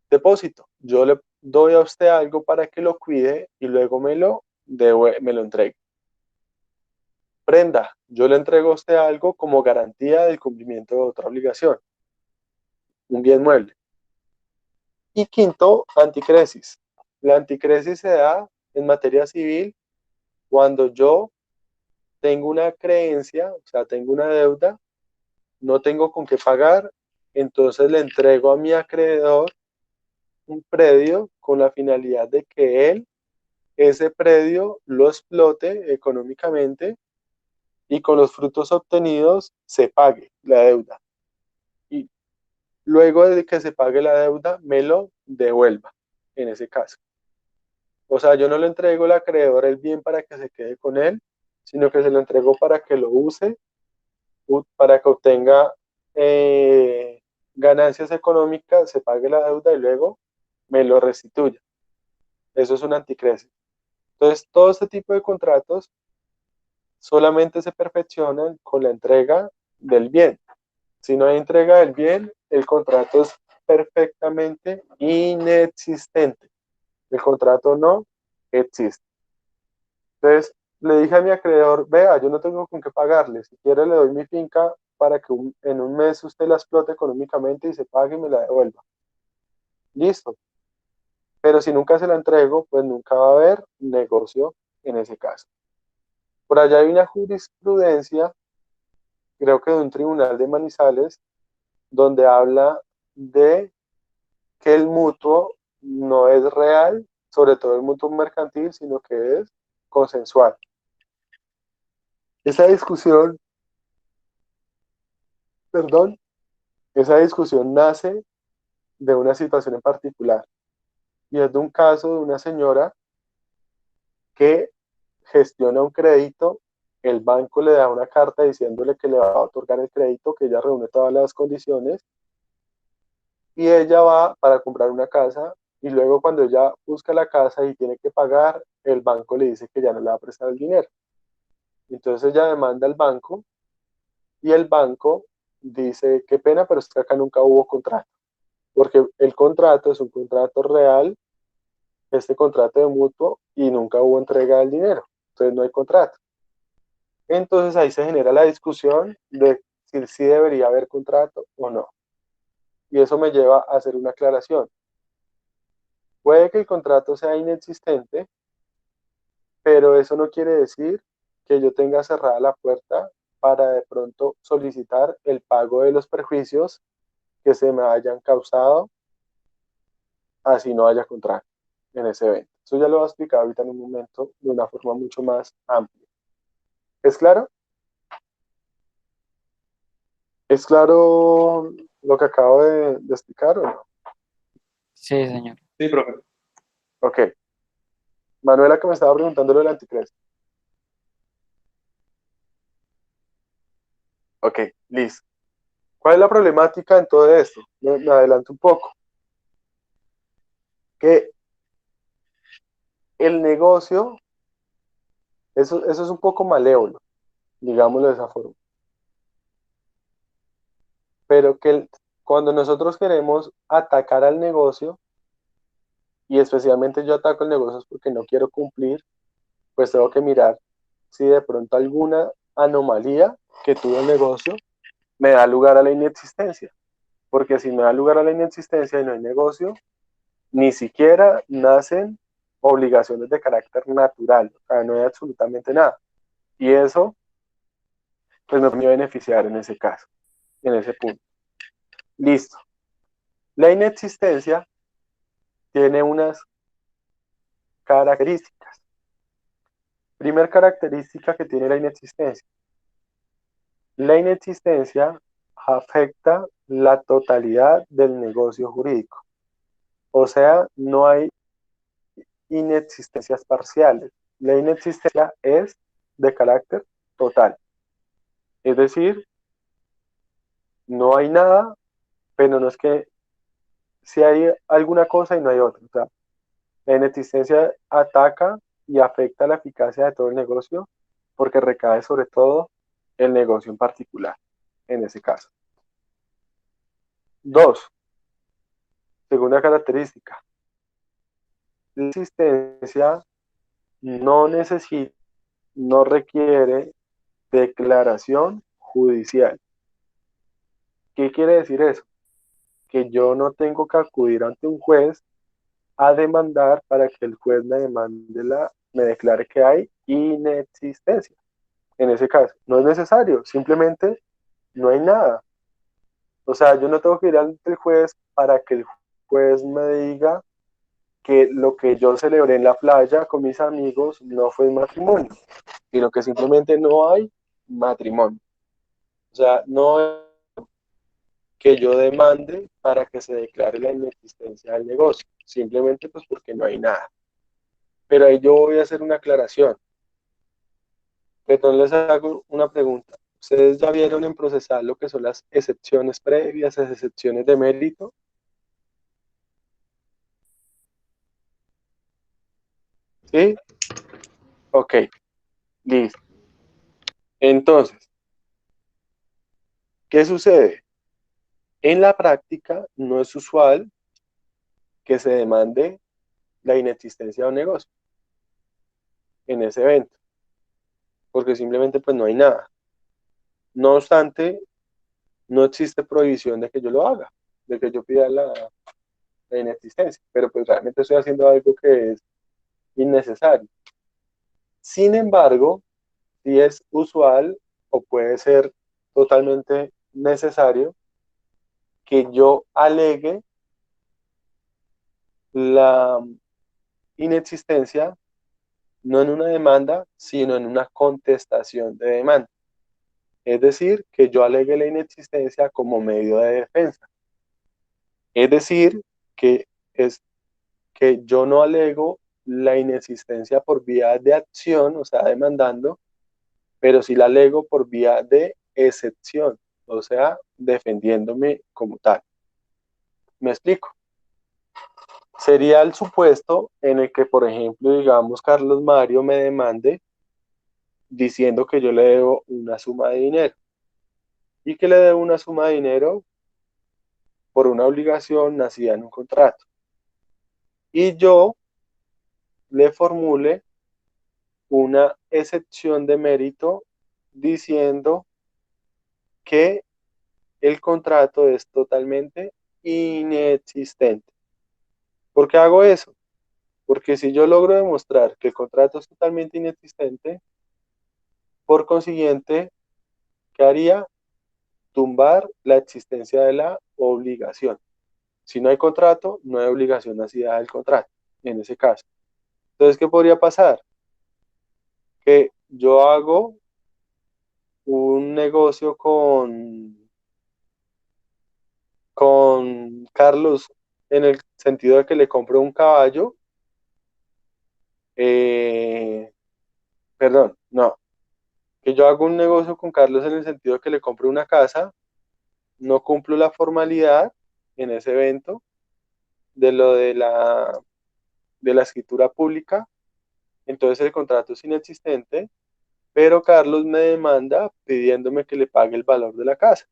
Depósito. Yo le doy a usted algo para que lo cuide y luego me lo entregue. Prenda. Yo le entrego a usted algo como garantía del cumplimiento de otra obligación. Un bien mueble. Y quinto, anticresis. La anticresis se da en materia civil cuando yo tengo una creencia, o sea, tengo una deuda, no tengo con qué pagar entonces le entrego a mi acreedor un predio con la finalidad de que él ese predio lo explote económicamente y con los frutos obtenidos se pague la deuda. Y luego de que se pague la deuda, me lo devuelva, en ese caso. O sea, yo no le entrego al acreedor el bien para que se quede con él, sino que se lo entrego para que lo use, para que obtenga ganancias económicas, se pague la deuda y luego me lo restituya. Eso es un anticrédito. Entonces, todo este tipo de contratos solamente se perfeccionan con la entrega del bien. Si no hay entrega del bien, el contrato es perfectamente inexistente. El contrato no existe. Entonces, le dije a mi acreedor, vea, yo no tengo con qué pagarle. Si quiere, le doy mi finca para que en un mes usted la explote económicamente y se pague y me la devuelva. Listo. Pero si nunca se la entrego, pues nunca va a haber negocio en ese caso. Por allá hay una jurisprudencia, creo que de un tribunal de Manizales, donde habla de que el mutuo no es real, sobre todo el mutuo mercantil, sino que es consensual. Esa discusión, perdón, esa discusión nace de una situación en particular y es de un caso de una señora que gestiona un crédito, el banco le da una carta diciéndole que le va a otorgar el crédito, que ella reúne todas las condiciones y ella va para comprar una casa y luego cuando ella busca la casa y tiene que pagar, el banco le dice que ya no le va a prestar el dinero. Entonces ella demanda al banco y el banco dice, qué pena, pero es que acá nunca hubo contrato, porque el contrato es un contrato real, este contrato de mutuo, y nunca hubo entrega del dinero, entonces no hay contrato. Entonces ahí se genera la discusión de si sí debería haber contrato o no. Y eso me lleva a hacer una aclaración. Puede que el contrato sea inexistente, pero eso no quiere decir que yo tenga cerrada la puerta para de pronto solicitar el pago de los perjuicios que se me hayan causado, así no haya contrato en ese evento. Eso ya lo voy a explicar ahorita en un momento de una forma mucho más amplia. ¿Es claro? ¿Es claro lo que acabo de explicar o no? Sí, señor. Sí, profe. Ok. Manuela, que me estaba preguntando lo del anticrédito. Ok, listo. ¿Cuál es la problemática en todo esto? Me adelanto un poco. Que el negocio, eso es un poco malévolo, digámoslo de esa forma. Pero que cuando nosotros queremos atacar al negocio, y especialmente yo ataco el negocio es porque no quiero cumplir, pues tengo que mirar si de pronto alguna anomalía que tuvo el negocio me da lugar a la inexistencia. Porque si me da lugar a la inexistencia y no hay negocio, ni siquiera nacen obligaciones de carácter natural, o sea, no hay absolutamente nada. Y eso, pues me va a beneficiar en ese caso, en ese punto. Listo. La inexistencia tiene unas características. Primera característica que tiene la inexistencia. La inexistencia afecta la totalidad del negocio jurídico. O sea, no hay inexistencias parciales. La inexistencia es de carácter total. Es decir, no hay nada, pero no es que si hay alguna cosa y no hay otra. O sea, la inexistencia ataca y afecta la eficacia de todo el negocio porque recae sobre todo el negocio en particular, en ese caso. Dos, segunda característica, la inexistencia no necesita, no requiere declaración judicial. ¿Qué quiere decir eso? Que yo no tengo que acudir ante un juez a demandar para que el juez me declare que hay inexistencia. En ese caso, no es necesario, simplemente no hay nada. O sea, yo no tengo que ir ante el juez para que el juez me diga que lo que yo celebré en la playa con mis amigos no fue un matrimonio, sino que simplemente no hay matrimonio. O sea, no es que yo demande para que se declare la inexistencia del negocio, simplemente pues porque no hay nada. Pero ahí yo voy a hacer una aclaración. Entonces les hago una pregunta. ¿Ustedes ya vieron en procesal lo que son las excepciones previas, las excepciones de mérito? ¿Sí? Ok, listo. Entonces, ¿qué sucede? En la práctica no es usual que se demande la inexistencia de un negocio en ese evento, porque simplemente pues no hay nada. No obstante, no existe prohibición de que yo lo haga, de que yo pida la inexistencia, pero pues realmente estoy haciendo algo que es innecesario. Sin embargo, si es usual o puede ser totalmente necesario que yo alegue la inexistencia no en una demanda, sino en una contestación de demanda. Es decir, que yo alegue la inexistencia como medio de defensa. Es decir, que es que yo no alego la inexistencia por vía de acción, o sea, demandando, pero sí la alego por vía de excepción, o sea, defendiéndome como tal. ¿Me explico? Sería el supuesto en el que, por ejemplo, digamos, Carlos Mario me demande diciendo que yo le debo una suma de dinero y que le debo una suma de dinero por una obligación nacida en un contrato. Y yo le formule una excepción de mérito diciendo que el contrato es totalmente inexistente. ¿Por qué hago eso? Porque si yo logro demostrar que el contrato es totalmente inexistente, por consiguiente, ¿qué haría? Tumbar la existencia de la obligación. Si no hay contrato, no hay obligación nacida del contrato, en ese caso. Entonces, ¿qué podría pasar? Que yo hago un negocio con Carlos en el sentido de que le compro un caballo, eh, perdón, no, que yo hago un negocio con Carlos en el sentido de que le compro una casa, no cumplo la formalidad en ese evento de lo de la escritura pública, entonces el contrato es inexistente, pero Carlos me demanda pidiéndome que le pague el valor de la casa.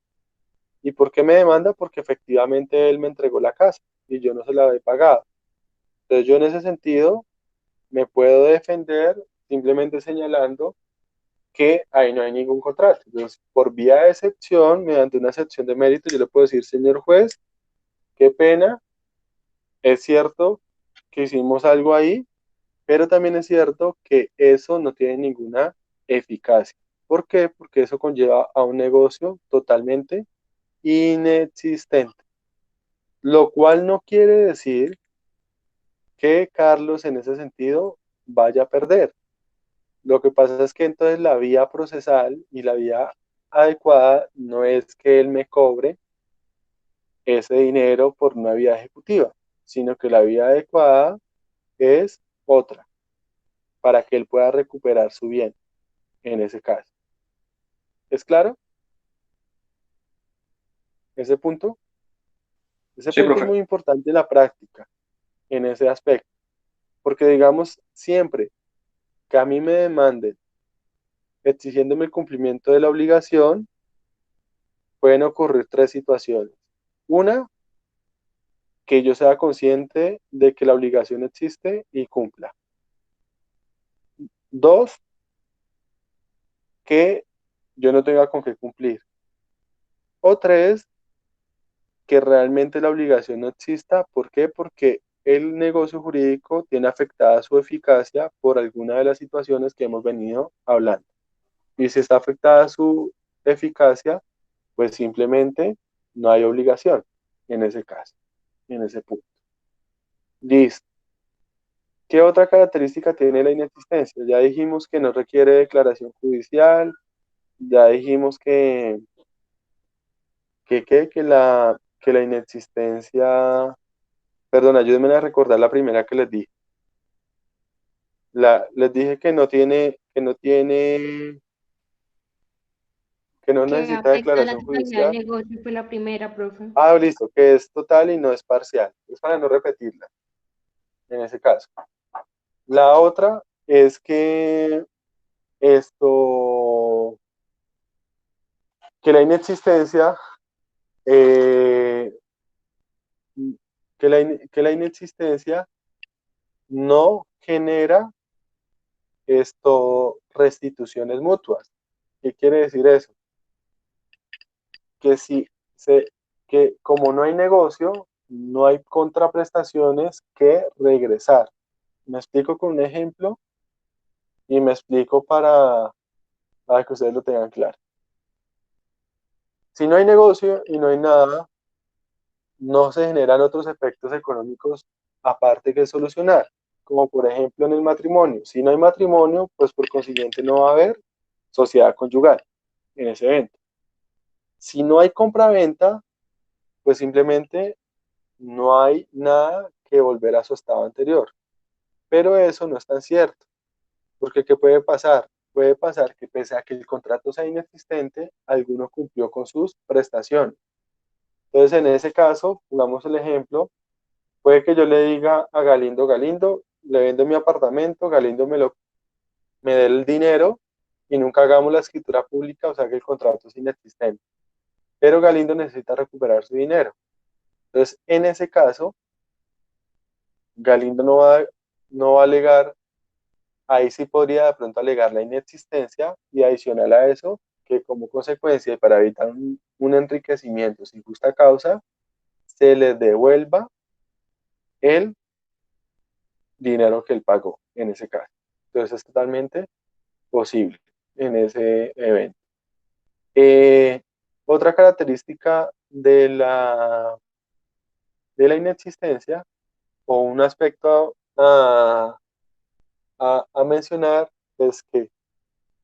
¿Y por qué me demanda? Porque efectivamente él me entregó la casa y yo no se la había pagado. Entonces yo en ese sentido me puedo defender simplemente señalando que ahí no hay ningún contrato. Entonces, por vía de excepción, mediante una excepción de mérito, yo le puedo decir, señor juez, qué pena, es cierto que hicimos algo ahí, pero también es cierto que eso no tiene ninguna eficacia. ¿Por qué? Porque eso conlleva a un negocio totalmente inexistente, lo cual no quiere decir que Carlos en ese sentido vaya a perder. Lo que pasa es que entonces la vía procesal y la vía adecuada no es que él me cobre ese dinero por una vía ejecutiva, sino que la vía adecuada es otra, para que él pueda recuperar su bien en ese caso. ¿Es claro? Ese punto. Ese Sí, punto es profe. muy importante en la práctica, en ese aspecto, porque digamos siempre que a mí me demanden exigiéndome el cumplimiento de la obligación, pueden ocurrir tres situaciones. Una, que yo sea consciente de que la obligación existe y cumpla. Dos, que yo no tenga con qué cumplir. O tres, que realmente la obligación no exista. ¿Por qué? Porque el negocio jurídico tiene afectada su eficacia por alguna de las situaciones que hemos venido hablando. Y si está afectada su eficacia, pues simplemente no hay obligación en ese caso, en ese punto. Listo. ¿Qué otra característica tiene la inexistencia? Ya dijimos que no requiere declaración judicial, ya dijimos que la inexistencia, perdón, ayúdenme a recordar la primera que les dije. Les dije que no Que necesita afecta a la declaración totalidad del judicial. negocio, fue la primera, profe. Ah, listo, que es total y no es parcial. Es para no repetirla en ese caso. La otra es que esto, que la inexistencia, eh, que la inexistencia no genera restituciones mutuas. ¿Qué quiere decir eso? Que si se, que como no hay negocio, no hay contraprestaciones que regresar. Me explico con un ejemplo y me explico para que ustedes lo tengan claro. Si no hay negocio y no hay nada, no se generan otros efectos económicos aparte que solucionar, como por ejemplo en el matrimonio. Si no hay matrimonio, pues por consiguiente no va a haber sociedad conyugal en ese evento. Si no hay compra-venta, pues simplemente no hay nada que volver a su estado anterior. Pero eso no es tan cierto, porque ¿qué puede pasar? Puede pasar que pese a que el contrato sea inexistente, alguno cumplió con sus prestaciones. Entonces, en ese caso, pongamos el ejemplo, puede que yo le diga a Galindo, Galindo, le vendo mi apartamento, Galindo me dé el dinero y nunca hagamos la escritura pública, o sea que el contrato es inexistente. Pero Galindo necesita recuperar su dinero. Entonces, en ese caso, Galindo no va a alegar, ahí sí podría de pronto alegar la inexistencia y adicional a eso, que como consecuencia y para evitar un enriquecimiento sin justa causa, se les devuelva el dinero que él pagó en ese caso. Entonces es totalmente posible en ese evento. Otra característica de la inexistencia o un aspecto a mencionar es que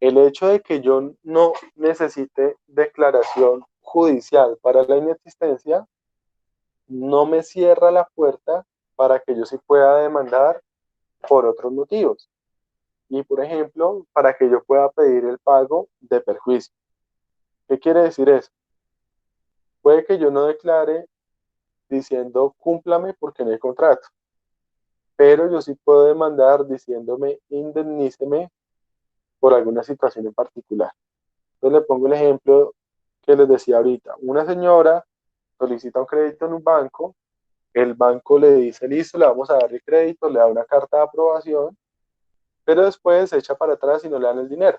el hecho de que yo no necesite declaración judicial para la inexistencia no me cierra la puerta para que yo sí pueda demandar por otros motivos. Y, por ejemplo, para que yo pueda pedir el pago de perjuicio. ¿Qué quiere decir eso? Puede que yo no declare diciendo cúmplame porque no hay contrato, pero yo sí puedo demandar diciéndome indemníceme por alguna situación en particular. Entonces le pongo el ejemplo que les decía ahorita. Una señora solicita un crédito en un banco, el banco le dice, listo, le vamos a dar el crédito, le da una carta de aprobación, pero después se echa para atrás y no le dan el dinero.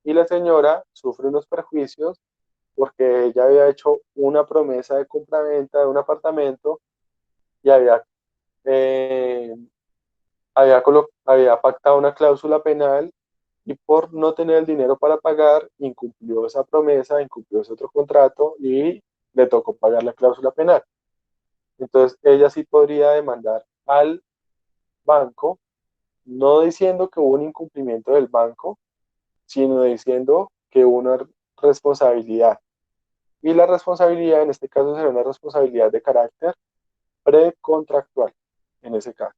Y la señora sufre unos perjuicios porque ella había hecho una promesa de compraventa de un apartamento y eh, había pactado una cláusula penal y por no tener el dinero para pagar, incumplió esa promesa, incumplió ese otro contrato y le tocó pagar la cláusula penal. Entonces, ella sí podría demandar al banco, no diciendo que hubo un incumplimiento del banco, sino diciendo que hubo una responsabilidad. Y la responsabilidad, en este caso, será una responsabilidad de carácter precontractual, en ese caso,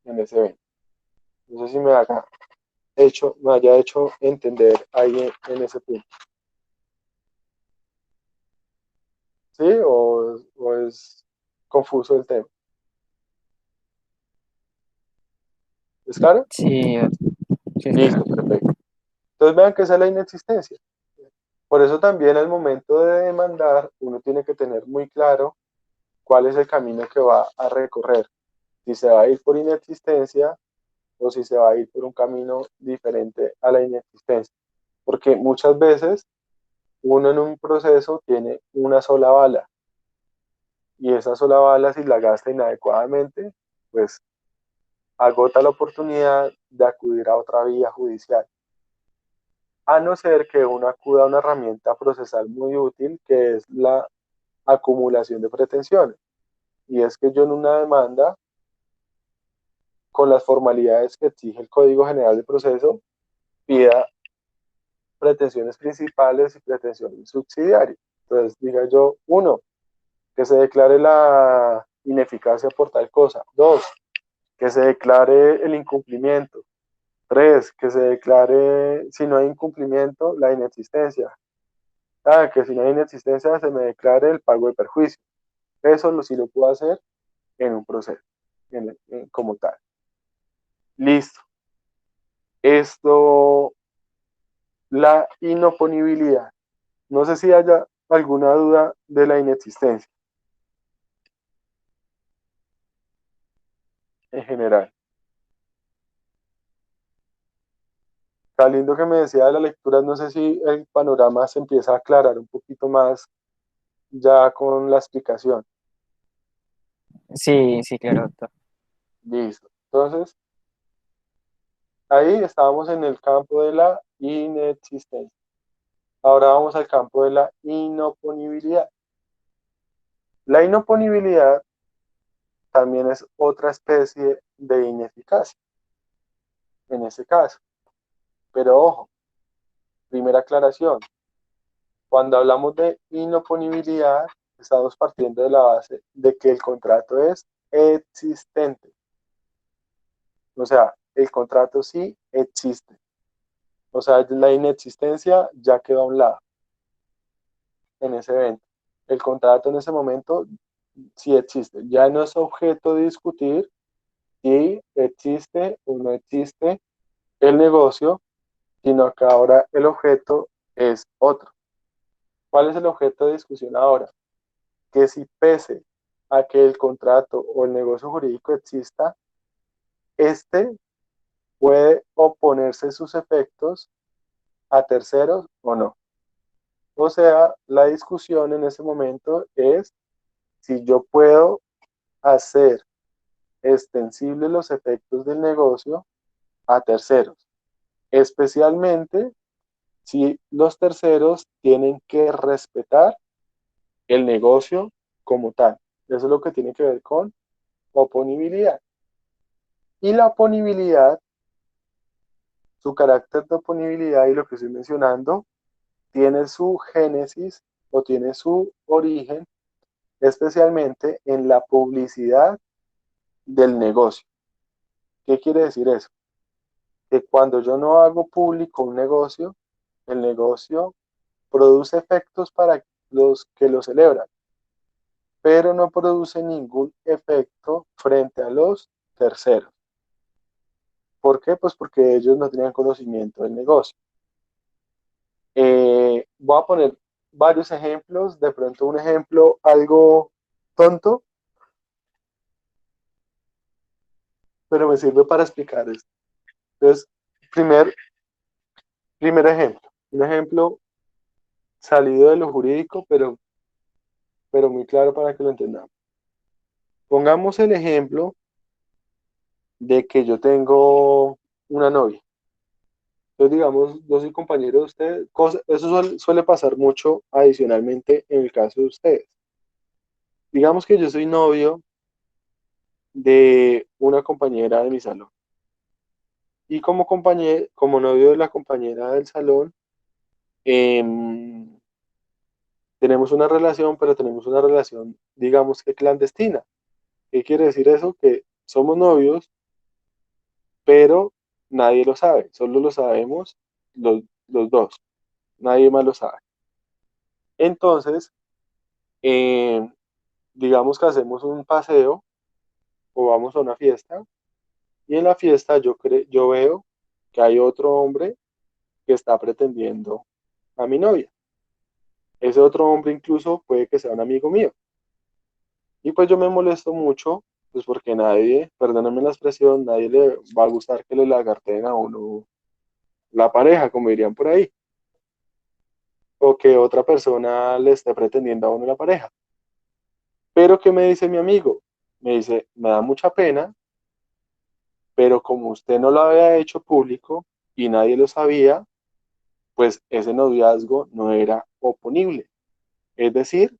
en ese evento. No sé si me haya hecho entender ahí en ese punto. ¿Sí? ¿O es confuso el tema? ¿Es claro? Sí, sí, Listo, perfecto. Entonces vean que esa es la inexistencia. Por eso también al momento de demandar, uno tiene que tener muy claro cuál es el camino que va a recorrer. Si se va a ir por inexistencia o si se va a ir por un camino diferente a la inexistencia. Porque muchas veces uno en un proceso tiene una sola bala y esa sola bala si la gasta inadecuadamente, pues agota la oportunidad de acudir a otra vía judicial. A no ser que uno acuda a una herramienta procesal muy útil que es acumulación de pretensiones. Y es que yo en una demanda, con las formalidades que exige el Código General de Proceso, pida pretensiones principales y pretensiones subsidiarias. Entonces, diga yo, uno, que se declare la ineficacia por tal cosa. Dos, que se declare el incumplimiento. Tres, que se declare, si no hay incumplimiento, la inexistencia. Que si no hay inexistencia, se me declare el pago de perjuicio. Eso sí lo puedo hacer en un proceso, como tal. Listo. Esto, la inoponibilidad. No sé si haya alguna duda de la inexistencia en general. Está lindo que me decía de la lectura, no sé si el panorama se empieza a aclarar un poquito más ya con la explicación. Sí, sí, claro, doctor. Listo. Entonces, ahí estábamos en el campo de la inexistencia. Ahora vamos al campo de la inoponibilidad. La inoponibilidad también es otra especie de ineficacia, en ese caso. Pero ojo, primera aclaración, cuando hablamos de inoponibilidad, estamos partiendo de la base de que el contrato es existente. O sea, el contrato sí existe. O sea, la inexistencia ya quedó a un lado en ese evento. El contrato en ese momento sí existe. Ya no es objeto de discutir si existe o no existe el negocio, sino que ahora el objeto es otro. ¿Cuál es el objeto de discusión ahora? Que si pese a que el contrato o el negocio jurídico exista, este puede oponerse sus efectos a terceros o no. O sea, la discusión en ese momento es si yo puedo hacer extensibles los efectos del negocio a terceros, especialmente si los terceros tienen que respetar el negocio como tal. Eso es lo que tiene que ver con oponibilidad. Y la oponibilidad, su carácter de oponibilidad y lo que estoy mencionando, tiene su génesis o tiene su origen especialmente en la publicidad del negocio. ¿Qué quiere decir eso? Que cuando yo no hago público un negocio, el negocio produce efectos para los que lo celebran, pero no produce ningún efecto frente a los terceros. ¿Por qué? Pues porque ellos no tenían conocimiento del negocio. Voy a poner varios ejemplos, de pronto un ejemplo algo tonto, pero me sirve para explicar esto. Entonces, primer ejemplo, un ejemplo salido de lo jurídico, pero muy claro para que lo entendamos. Pongamos el ejemplo de que yo tengo una novia. Entonces, digamos, yo soy compañero de ustedes. Eso suele pasar mucho adicionalmente en el caso de ustedes. Digamos que yo soy novio de una compañera de mi salón. Y como novio de la compañera del salón, em, tenemos una relación, pero tenemos una relación, digamos que clandestina. ¿Qué quiere decir eso? Que somos novios, pero nadie lo sabe, solo lo sabemos los dos, nadie más lo sabe. Entonces, eh, digamos que hacemos un paseo o vamos a una fiesta y en la fiesta yo veo que hay otro hombre que está pretendiendo a mi novia. Ese otro hombre incluso puede que sea un amigo mío. Y pues yo me molesto mucho, pues porque nadie, perdónenme la expresión, nadie le va a gustar que le lagarteen a uno la pareja, como dirían por ahí, o que otra persona le esté pretendiendo a uno la pareja. Pero ¿qué me dice mi amigo? Me dice, me da mucha pena, pero como usted no lo había hecho público y nadie lo sabía, pues ese noviazgo no era oponible. Es decir,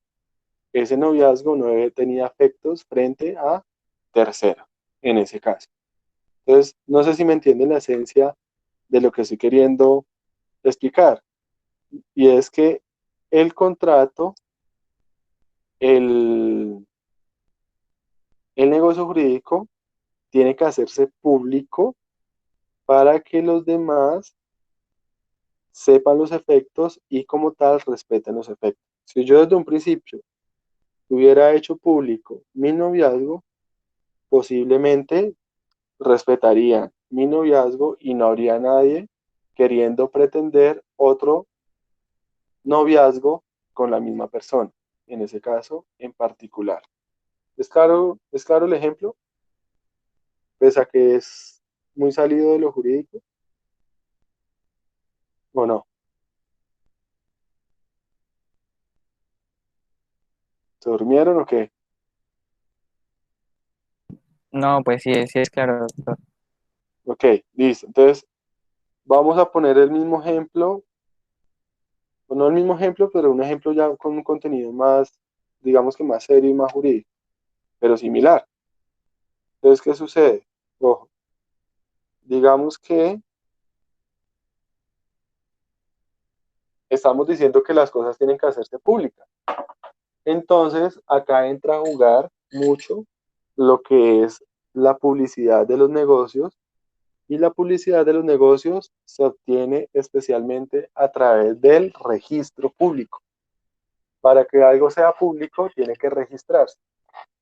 ese noviazgo no tenía efectos frente a tercero, en ese caso. Entonces, no sé si me entienden la esencia de lo que estoy queriendo explicar. Y es que el contrato, el, el negocio jurídico tiene que hacerse público para que los demás sepan los efectos y como tal respeten los efectos. Si yo desde un principio hubiera hecho público mi noviazgo, posiblemente respetarían mi noviazgo y no habría nadie queriendo pretender otro noviazgo con la misma persona, en ese caso en particular. Es claro el ejemplo? Pese a que es muy salido de lo jurídico, ¿o no? ¿Se durmieron o qué? No, pues sí es claro, doctor. Ok, listo. Entonces, vamos a poner el mismo ejemplo, o no el mismo ejemplo, pero un ejemplo ya con un contenido más, digamos que más serio y más jurídico, pero similar. Entonces, ¿qué sucede? Ojo, digamos que estamos diciendo que las cosas tienen que hacerse públicas. Entonces, acá entra a jugar mucho lo que es la publicidad de los negocios, y la publicidad de los negocios se obtiene especialmente a través del registro público. Para que algo sea público, tiene que registrarse.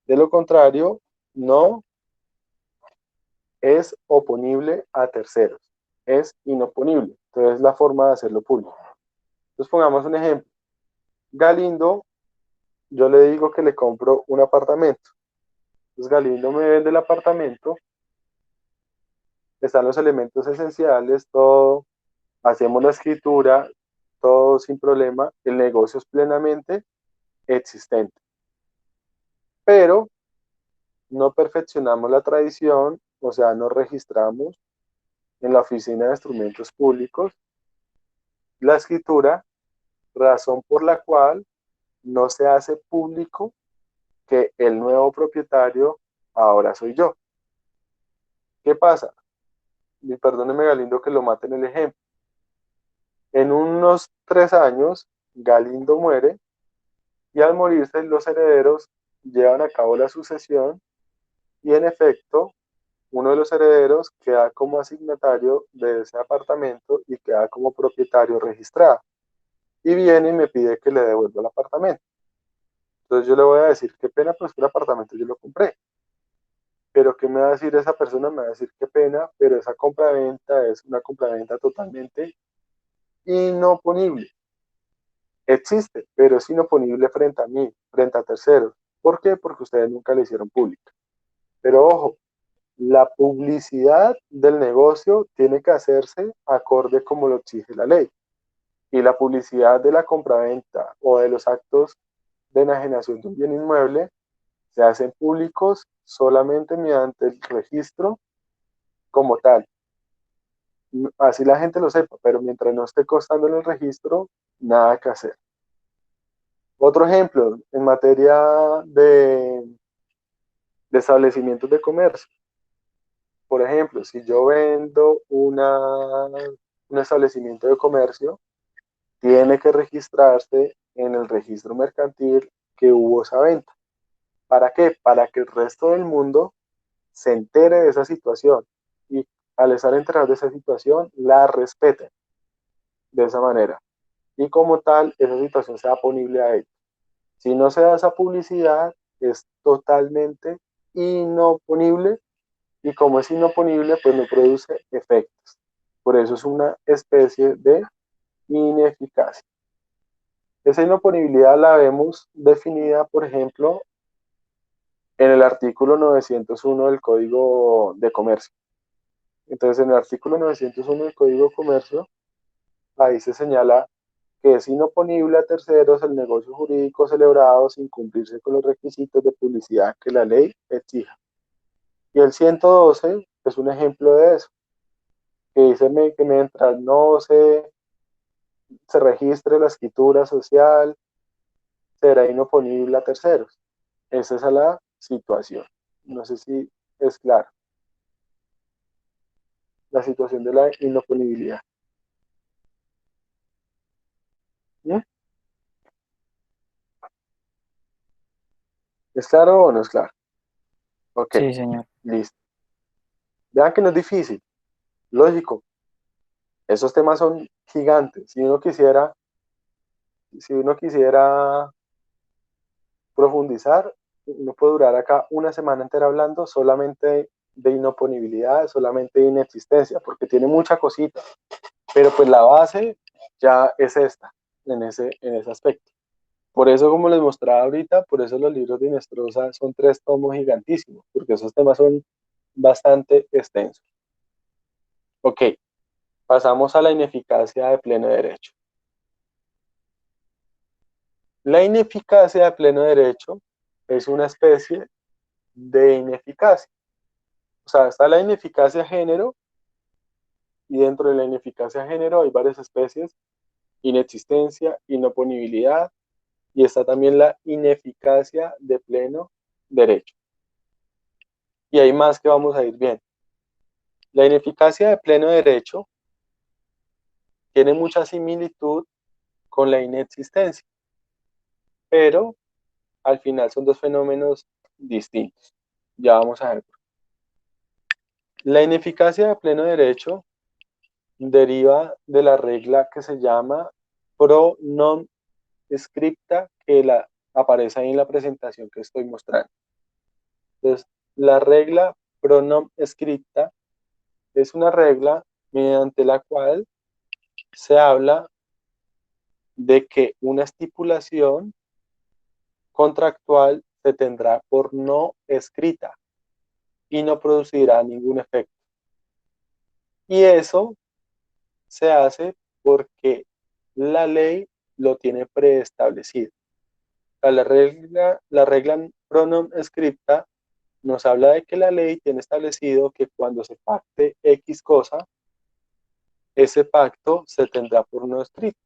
De lo contrario, no es oponible a terceros, es inoponible. Entonces, la forma de hacerlo público. Entonces, pongamos un ejemplo. Galindo, yo le digo que le compro un apartamento. Entonces, Galindo me vende el apartamento, están los elementos esenciales, todo, hacemos la escritura, todo sin problema, el negocio es plenamente existente. Pero no perfeccionamos la tradición, o sea, no registramos en la Oficina de Instrumentos Públicos la escritura, razón por la cual no se hace público que el nuevo propietario ahora soy yo. ¿Qué pasa? Y perdóneme Galindo que lo mate en el ejemplo. En unos 3 años, Galindo muere y al morirse los herederos llevan a cabo la sucesión y en efecto uno de los herederos queda como asignatario de ese apartamento y queda como propietario registrado. Y viene y me pide que le devuelva el apartamento. Entonces yo le voy a decir, qué pena, pues que el apartamento yo lo compré. Pero ¿qué me va a decir esa persona? Me va a decir, qué pena, pero esa compraventa es una compraventa totalmente inoponible. Existe, pero es inoponible frente a mí, frente a terceros. ¿Por qué? Porque ustedes nunca la hicieron pública. Pero ojo, la publicidad del negocio tiene que hacerse acorde como lo exige la ley. Y la publicidad de la compraventa o de los actos de enajenación de un bien inmueble se hacen públicos solamente mediante el registro como tal. Así la gente lo sepa, pero mientras no esté constando en el registro, nada que hacer. Otro ejemplo, en materia de establecimientos de comercio. Por ejemplo, si yo vendo un establecimiento de comercio, tiene que registrarse en el registro mercantil que hubo esa venta. ¿Para qué? Para que el resto del mundo se entere de esa situación y al estar enterados de esa situación, la respeten de esa manera. Y como tal, esa situación sea ponible a ellos. Si no se da esa publicidad, es totalmente inoponible y como es inoponible, pues no produce efectos. Por eso es una especie de ineficacia. Esa inoponibilidad la vemos definida, por ejemplo, en el artículo 901 del Código de Comercio. Entonces, en el artículo 901 del Código de Comercio, ahí se señala que es inoponible a terceros el negocio jurídico celebrado sin cumplirse con los requisitos de publicidad que la ley exija. Y el 112 es un ejemplo de eso, que dice que mientras no se registre la escritura social, será inoponible a terceros. Esa es la situación. No sé si es claro. La situación de la inoponibilidad. ¿Mm? ¿Es claro o no es claro? Ok, Sí, señor. listo. Vean que no es difícil. Lógico. Esos temas son gigantes. Si uno quisiera profundizar, uno puede durar acá una semana entera hablando solamente de inoponibilidad, solamente de inexistencia, porque tiene mucha cosita. Pero pues la base ya es esta, en ese aspecto. Por eso, como les mostraba ahorita, por eso los libros de Inestrosa son 3 tomos gigantísimos, porque esos temas son bastante extensos. Ok, pasamos a la ineficacia de pleno derecho. La ineficacia de pleno derecho es una especie de ineficacia. O sea, está la ineficacia género, y dentro de la ineficacia género hay varias especies: inexistencia, inoponibilidad, y está también la ineficacia de pleno derecho. Y hay más que vamos a ir viendo. La ineficacia de pleno derecho tiene mucha similitud con la inexistencia, pero al final son 2 fenómenos distintos. Ya vamos a ver. La ineficacia de pleno derecho deriva de la regla que se llama pro non scripta, que aparece ahí en la presentación que estoy mostrando. Entonces, la regla pro non scripta es una regla mediante la cual se habla de que una estipulación contractual se tendrá por no escrita y no producirá ningún efecto. Y eso se hace porque la ley lo tiene preestablecido. La regla pronom scripta nos habla de que la ley tiene establecido que cuando se pacte X cosa, ese pacto se tendrá por no escrito.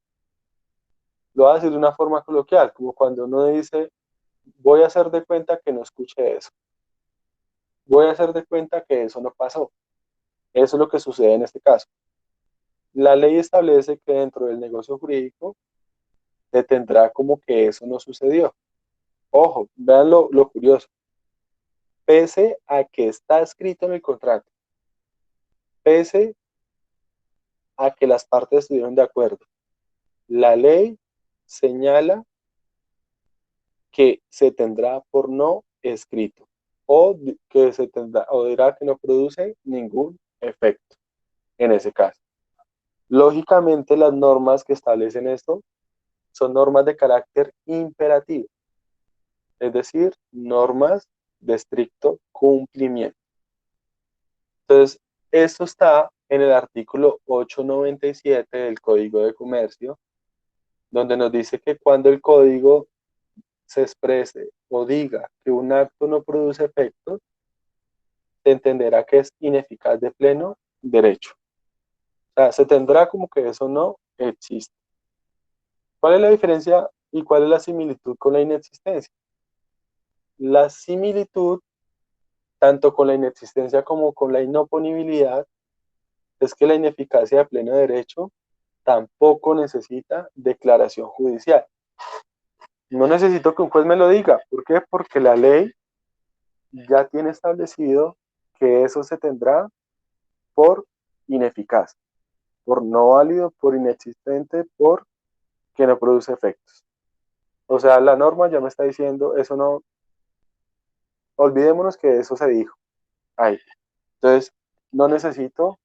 Lo voy a decir de una forma coloquial, como cuando uno dice: voy a hacer de cuenta que no escuché eso. Voy a hacer de cuenta que eso no pasó. Eso es lo que sucede en este caso. La ley establece que dentro del negocio jurídico se tendrá como que eso no sucedió. Ojo, vean lo curioso. Pese a que está escrito en el contrato, pese a que las partes estuvieron de acuerdo, la ley señala que se tendrá por no escrito, o que se tendrá, o dirá que no produce ningún efecto en ese caso. Lógicamente, las normas que establecen esto son normas de carácter imperativo, es decir, normas de estricto cumplimiento. Entonces, esto está en el artículo 897 del Código de Comercio, donde nos dice que cuando el código se exprese o diga que un acto no produce efectos, se entenderá que es ineficaz de pleno derecho. O sea, se tendrá como que eso no existe. ¿Cuál es la diferencia y cuál es la similitud con la inexistencia? La similitud, tanto con la inexistencia como con la inoponibilidad, es que la ineficacia de pleno derecho tampoco necesita declaración judicial. No necesito que un juez me lo diga. ¿Por qué? Porque la ley ya tiene establecido que eso se tendrá por ineficaz, por no válido, por inexistente, por que no produce efectos. O sea, la norma ya me está diciendo, eso no, olvidémonos que eso se dijo. Ahí. Entonces, no necesito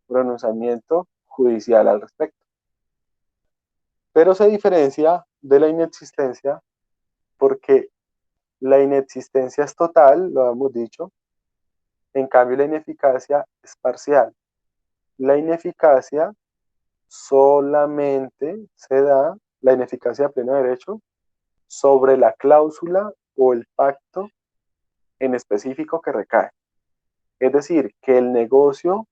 pronunciamiento judicial al respecto. Pero se diferencia de la inexistencia porque la inexistencia es total, lo hemos dicho, en cambio la ineficacia es parcial. La ineficacia solamente se da, la ineficacia de pleno derecho, sobre la cláusula o el pacto en específico que recae. Es decir, que el negocio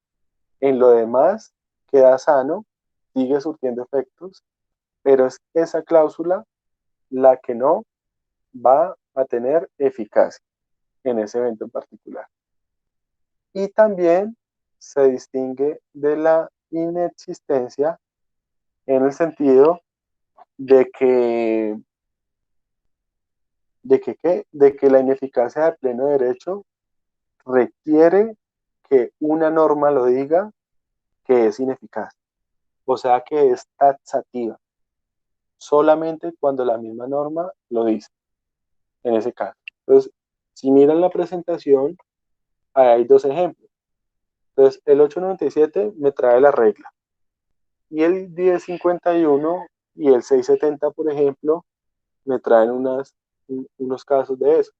en lo demás queda sano, sigue surtiendo efectos, pero es esa cláusula la que no va a tener eficacia en ese evento en particular. Y también se distingue de la inexistencia en el sentido de que, de que la ineficacia de pleno derecho requiere que una norma lo diga que es ineficaz, o sea que es taxativa, solamente cuando la misma norma lo dice, en ese caso. Entonces, si miran la presentación, hay dos ejemplos. Entonces, el 897 me trae la regla, y el 1051 y el 670, por ejemplo, me traen unos casos de eso.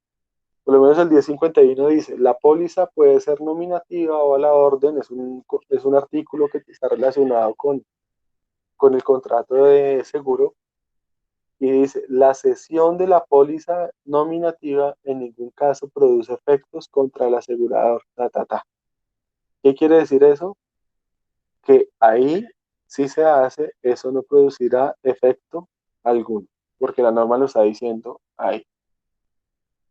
Por lo menos el 1051 dice, la póliza puede ser nominativa o a la orden, es un artículo que está relacionado con el contrato de seguro, y dice, la cesión de la póliza nominativa en ningún caso produce efectos contra el asegurador. Ta, ta, ta. ¿Qué quiere decir eso? Que ahí, si se hace, eso no producirá efecto alguno, porque la norma lo está diciendo ahí.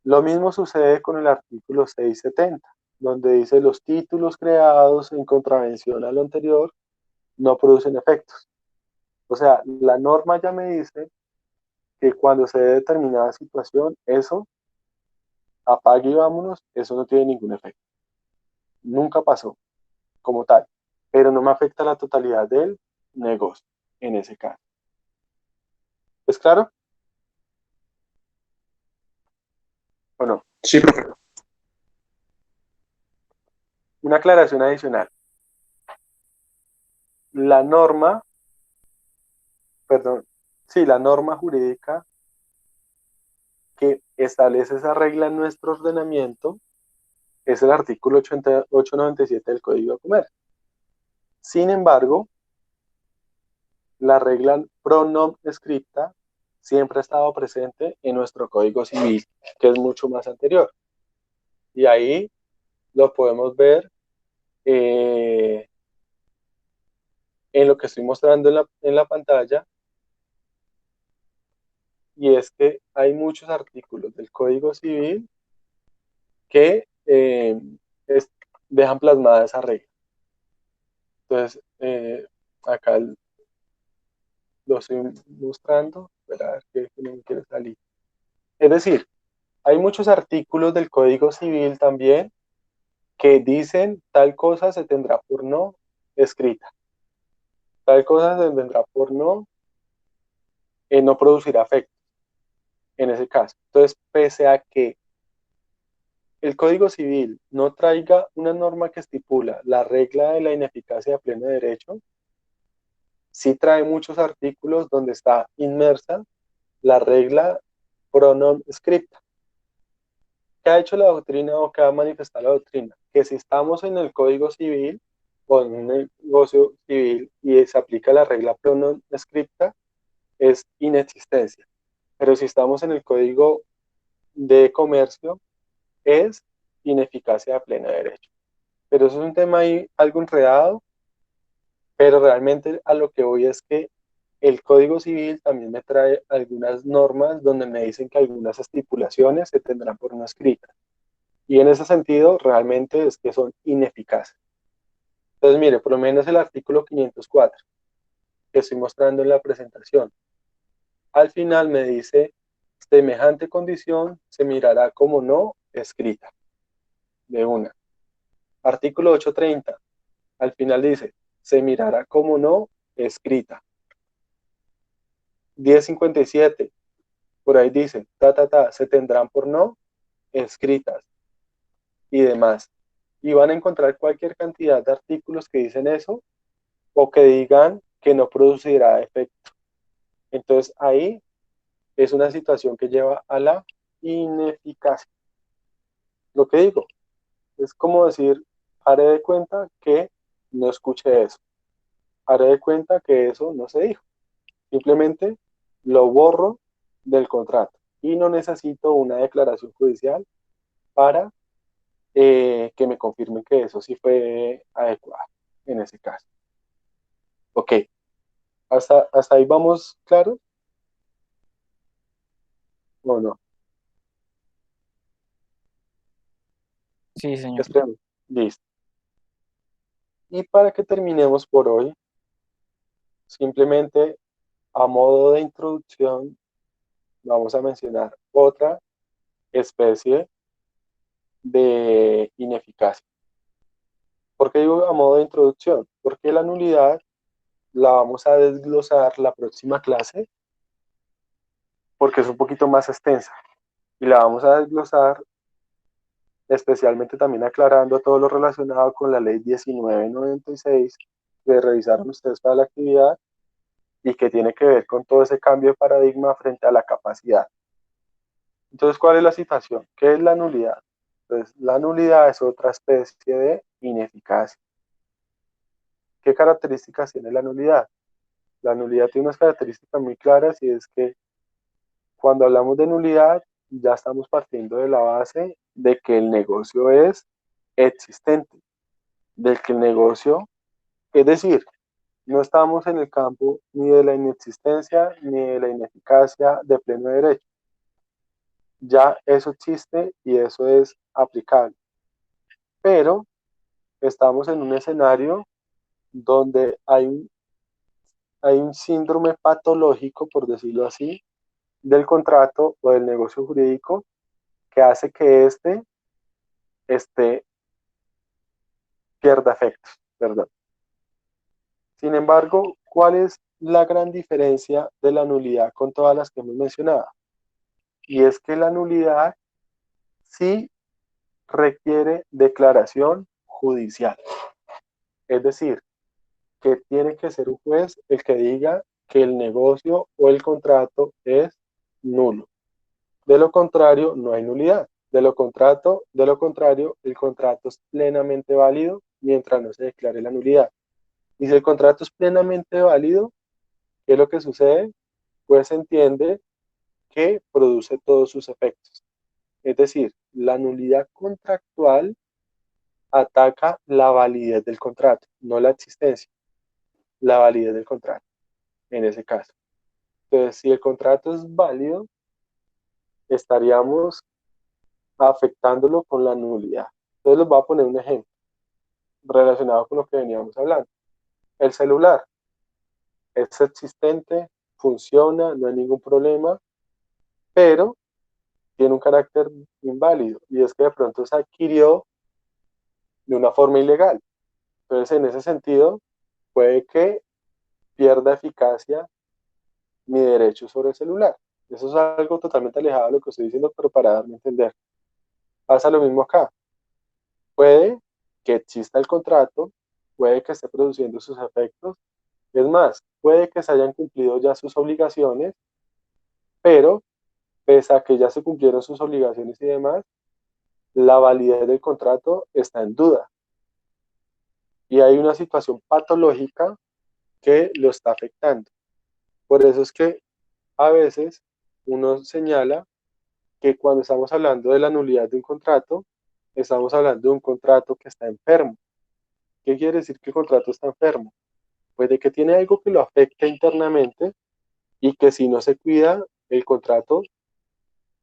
Lo mismo sucede con el artículo 670, donde dice los títulos creados en contravención a lo anterior no producen efectos. O sea, la norma ya me dice que cuando se dé determinada situación, eso, apague y vámonos, eso no tiene ningún efecto. Nunca pasó como tal, pero no me afecta la totalidad del negocio en ese caso. ¿Es claro o no? Sí, profe. Una aclaración adicional. La norma, perdón, sí, la norma jurídica que establece esa regla en nuestro ordenamiento es el artículo 897 del Código de Comercio. Sin embargo, la regla pro non scripta siempre ha estado presente en nuestro Código Civil, que es mucho más anterior. Y ahí lo podemos ver en lo que estoy mostrando en la pantalla, y es que hay muchos artículos del Código Civil que dejan plasmada esa regla. Entonces, acá lo estoy mostrando, espera que no me quiere salir. Es decir, hay muchos artículos del Código Civil también que dicen tal cosa se tendrá por no escrita, tal cosa se tendrá por no producir efecto en ese caso. Entonces, pese a que el Código Civil no traiga una norma que estipula la regla de la ineficacia de pleno derecho, sí trae muchos artículos donde está inmersa la regla pro non scripta. ¿Qué ha hecho la doctrina o qué ha manifestado la doctrina? Que si estamos en el Código Civil o en un negocio civil y se aplica la regla pro non scripta, es inexistencia. Pero si estamos en el Código de Comercio, es ineficacia de pleno derecho. Pero eso es un tema ahí algo enredado, pero realmente a lo que voy es que el Código Civil también me trae algunas normas donde me dicen que algunas estipulaciones se tendrán por no escritas. Y en ese sentido, realmente es que son ineficaces. Entonces, mire, por lo menos el artículo 504 que estoy mostrando en la presentación, al final me dice, semejante condición se mirará como no escrita, de una. Artículo 830, al final dice, se mirará como no escrita. 1057, por ahí dice, se tendrán por no escritas y demás. Y van a encontrar cualquier cantidad de artículos que dicen eso o que digan que no producirá efecto. Entonces ahí es una situación que lleva a la ineficacia. Lo que digo es como decir, haré de cuenta que no escuché eso, haré de cuenta que eso no se dijo. Simplemente lo borro del contrato y no necesito una declaración judicial para que me confirmen que eso sí fue adecuado en ese caso. Ok, hasta ahí vamos claros o no. Sí, señor. Esperemos. Listo. Y para que terminemos por hoy, simplemente a modo de introducción, vamos a mencionar otra especie de ineficacia. ¿Por qué digo a modo de introducción? Porque la nulidad la vamos a desglosar la próxima clase, porque es un poquito más extensa. Y la vamos a desglosar especialmente también aclarando todo lo relacionado con la ley 1996 que revisaron ustedes para la actividad y que tiene que ver con todo ese cambio de paradigma frente a la capacidad. Entonces, ¿cuál es la situación? ¿Qué es la nulidad? Pues la nulidad es otra especie de ineficacia. ¿Qué características tiene la nulidad? La nulidad tiene unas características muy claras y es que cuando hablamos de nulidad ya estamos partiendo de la base de que el negocio es existente, del que el negocio, es decir, no estamos en el campo ni de la inexistencia ni de la ineficacia de pleno derecho. Ya eso existe y eso es aplicable. Pero estamos en un escenario donde hay un síndrome patológico, por decirlo así, del contrato o del negocio jurídico que hace que este pierda efectos, perdón. Sin embargo, ¿cuál es la gran diferencia de la nulidad con todas las que hemos mencionado? Y es que la nulidad sí requiere declaración judicial. Es decir, que tiene que ser un juez el que diga que el negocio o el contrato es nulo. De lo contrario, no hay nulidad. De lo contrario, el contrato es plenamente válido mientras no se declare la nulidad. Y si el contrato es plenamente válido, ¿qué es lo que sucede? Pues se entiende que produce todos sus efectos. Es decir, la nulidad contractual ataca la validez del contrato, no la existencia, la validez del contrato, en ese caso. Entonces, si el contrato es válido, estaríamos afectándolo con la nulidad. Entonces, les voy a poner un ejemplo relacionado con lo que veníamos hablando. El celular es existente, funciona, no hay ningún problema, pero tiene un carácter inválido y es que de pronto se adquirió de una forma ilegal. Entonces, en ese sentido, puede que pierda eficacia mi derecho sobre el celular. Eso es algo totalmente alejado de lo que estoy diciendo, pero para darme a entender. Pasa lo mismo acá. Puede que exista el contrato, puede que esté produciendo sus efectos. Es más, puede que se hayan cumplido ya sus obligaciones, pero pese a que ya se cumplieron sus obligaciones y demás, la validez del contrato está en duda. Y hay una situación patológica que lo está afectando. Por eso es que a veces uno señala que cuando estamos hablando de la nulidad de un contrato, estamos hablando de un contrato que está enfermo. ¿Qué quiere decir que el contrato está enfermo? Pues de que tiene algo que lo afecta internamente y que si no se cuida, el contrato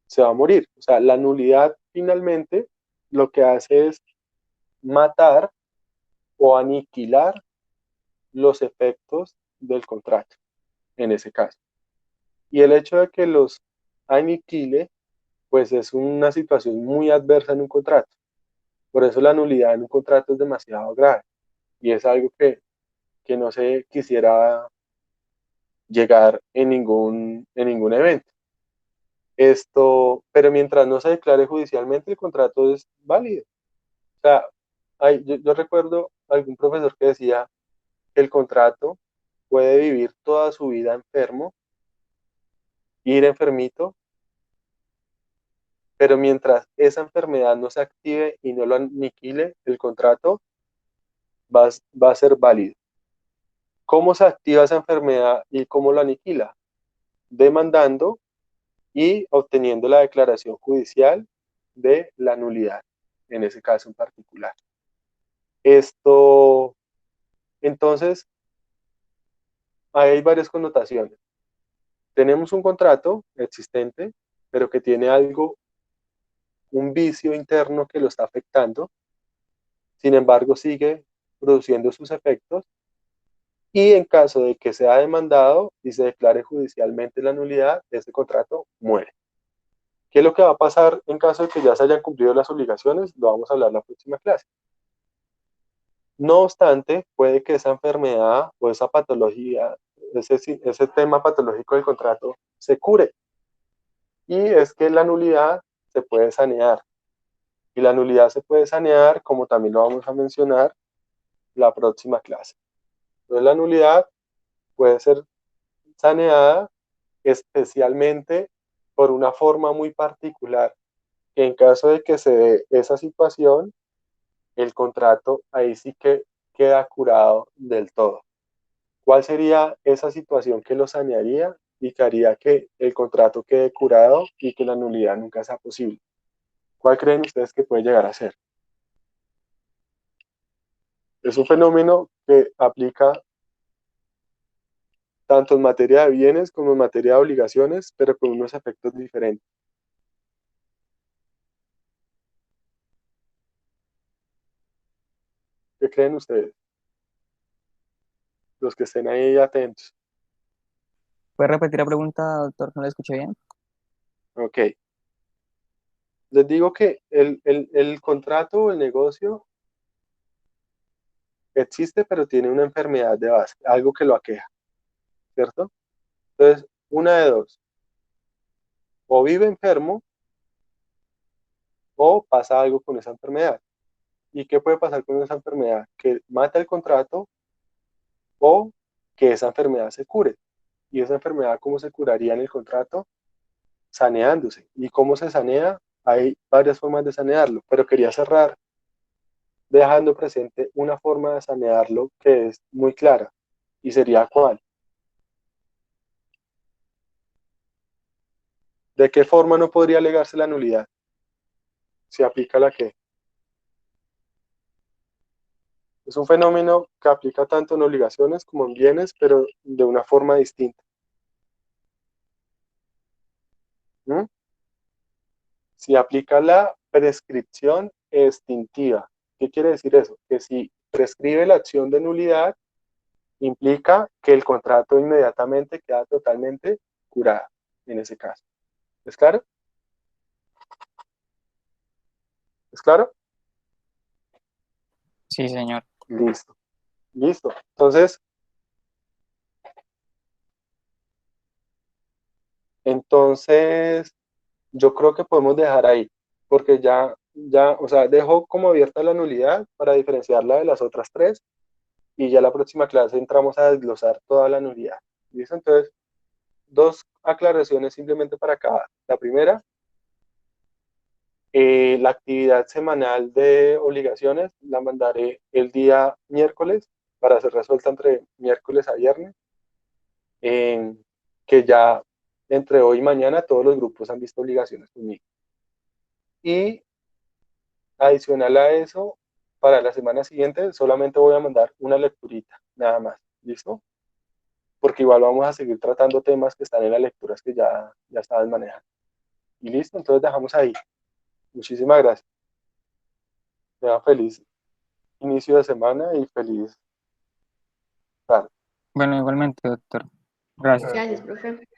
se va a morir. O sea, la nulidad finalmente lo que hace es matar o aniquilar los efectos del contrato, en ese caso. Y el hecho de que los aniquile, pues es una situación muy adversa en un contrato. Por eso la nulidad en un contrato es demasiado grave y es algo que no se quisiera llegar en ningún evento. Pero mientras no se declare judicialmente, el contrato es válido. O sea, yo recuerdo algún profesor que decía que el contrato puede vivir toda su vida enfermo, ir enfermito, pero mientras esa enfermedad no se active y no lo aniquile, el contrato va a ser válido. ¿Cómo se activa esa enfermedad y cómo lo aniquila? Demandando y obteniendo la declaración judicial de la nulidad, en ese caso en particular. Esto, entonces, hay varias connotaciones. Tenemos un contrato existente, pero que tiene algo un vicio interno que lo está afectando, sin embargo sigue produciendo sus efectos, y en caso de que sea demandado y se declare judicialmente la nulidad, ese contrato muere. ¿Qué es lo que va a pasar en caso de que ya se hayan cumplido las obligaciones? Lo vamos a hablar en la próxima clase. No obstante, puede que esa enfermedad o esa patología, ese tema patológico del contrato se cure. Y es que la nulidad se puede sanear. Y la nulidad se puede sanear, como también lo vamos a mencionar la próxima clase. Entonces la nulidad puede ser saneada especialmente por una forma muy particular, que en caso de que se dé esa situación, el contrato ahí sí que queda curado del todo. ¿Cuál sería esa situación que lo sanearía y que haría que el contrato quede curado y que la nulidad nunca sea posible? ¿Cuál creen ustedes que puede llegar a ser? Es un fenómeno que aplica tanto en materia de bienes como en materia de obligaciones, pero con unos efectos diferentes. ¿Qué creen ustedes? Los que estén ahí atentos. ¿Puede repetir la pregunta, doctor? ¿No la escuché bien? Ok. Les digo que el contrato o el negocio existe, pero tiene una enfermedad de base, algo que lo aqueja, ¿cierto? Entonces, una de dos. O vive enfermo o pasa algo con esa enfermedad. ¿Y qué puede pasar con esa enfermedad? Que mata el contrato o que esa enfermedad se cure. ¿Y esa enfermedad cómo se curaría en el contrato? Saneándose. ¿Y cómo se sanea? Hay varias formas de sanearlo, pero quería cerrar dejando presente una forma de sanearlo que es muy clara. ¿Y sería cuál? ¿De qué forma no podría alegarse la nulidad? ¿Se aplica la qué? Es un fenómeno que aplica tanto en obligaciones como en bienes, pero de una forma distinta. ¿Mm? Si aplica la prescripción extintiva. ¿Qué quiere decir eso? Que si prescribe la acción de nulidad, implica que el contrato inmediatamente queda totalmente curado en ese caso. ¿Es claro? ¿Es claro? Sí, señor. Listo. Listo. Entonces, yo creo que podemos dejar ahí, porque o sea, dejo como abierta la nulidad para diferenciarla de las otras tres y ya la próxima clase entramos a desglosar toda la nulidad. ¿Listo? Entonces, dos aclaraciones simplemente para acabar. La primera, la actividad semanal de obligaciones la mandaré el día miércoles para ser resuelta entre miércoles a viernes, que ya entre hoy y mañana todos los grupos han visto obligaciones conmigo. Y adicional a eso, para la semana siguiente solamente voy a mandar una lecturita, nada más. ¿Listo? Porque igual vamos a seguir tratando temas que están en las lecturas que ya estaban manejando. Y listo, entonces dejamos ahí. Muchísimas gracias. Sea feliz inicio de semana y feliz tarde. Bueno, igualmente, doctor. Gracias. Gracias, profe.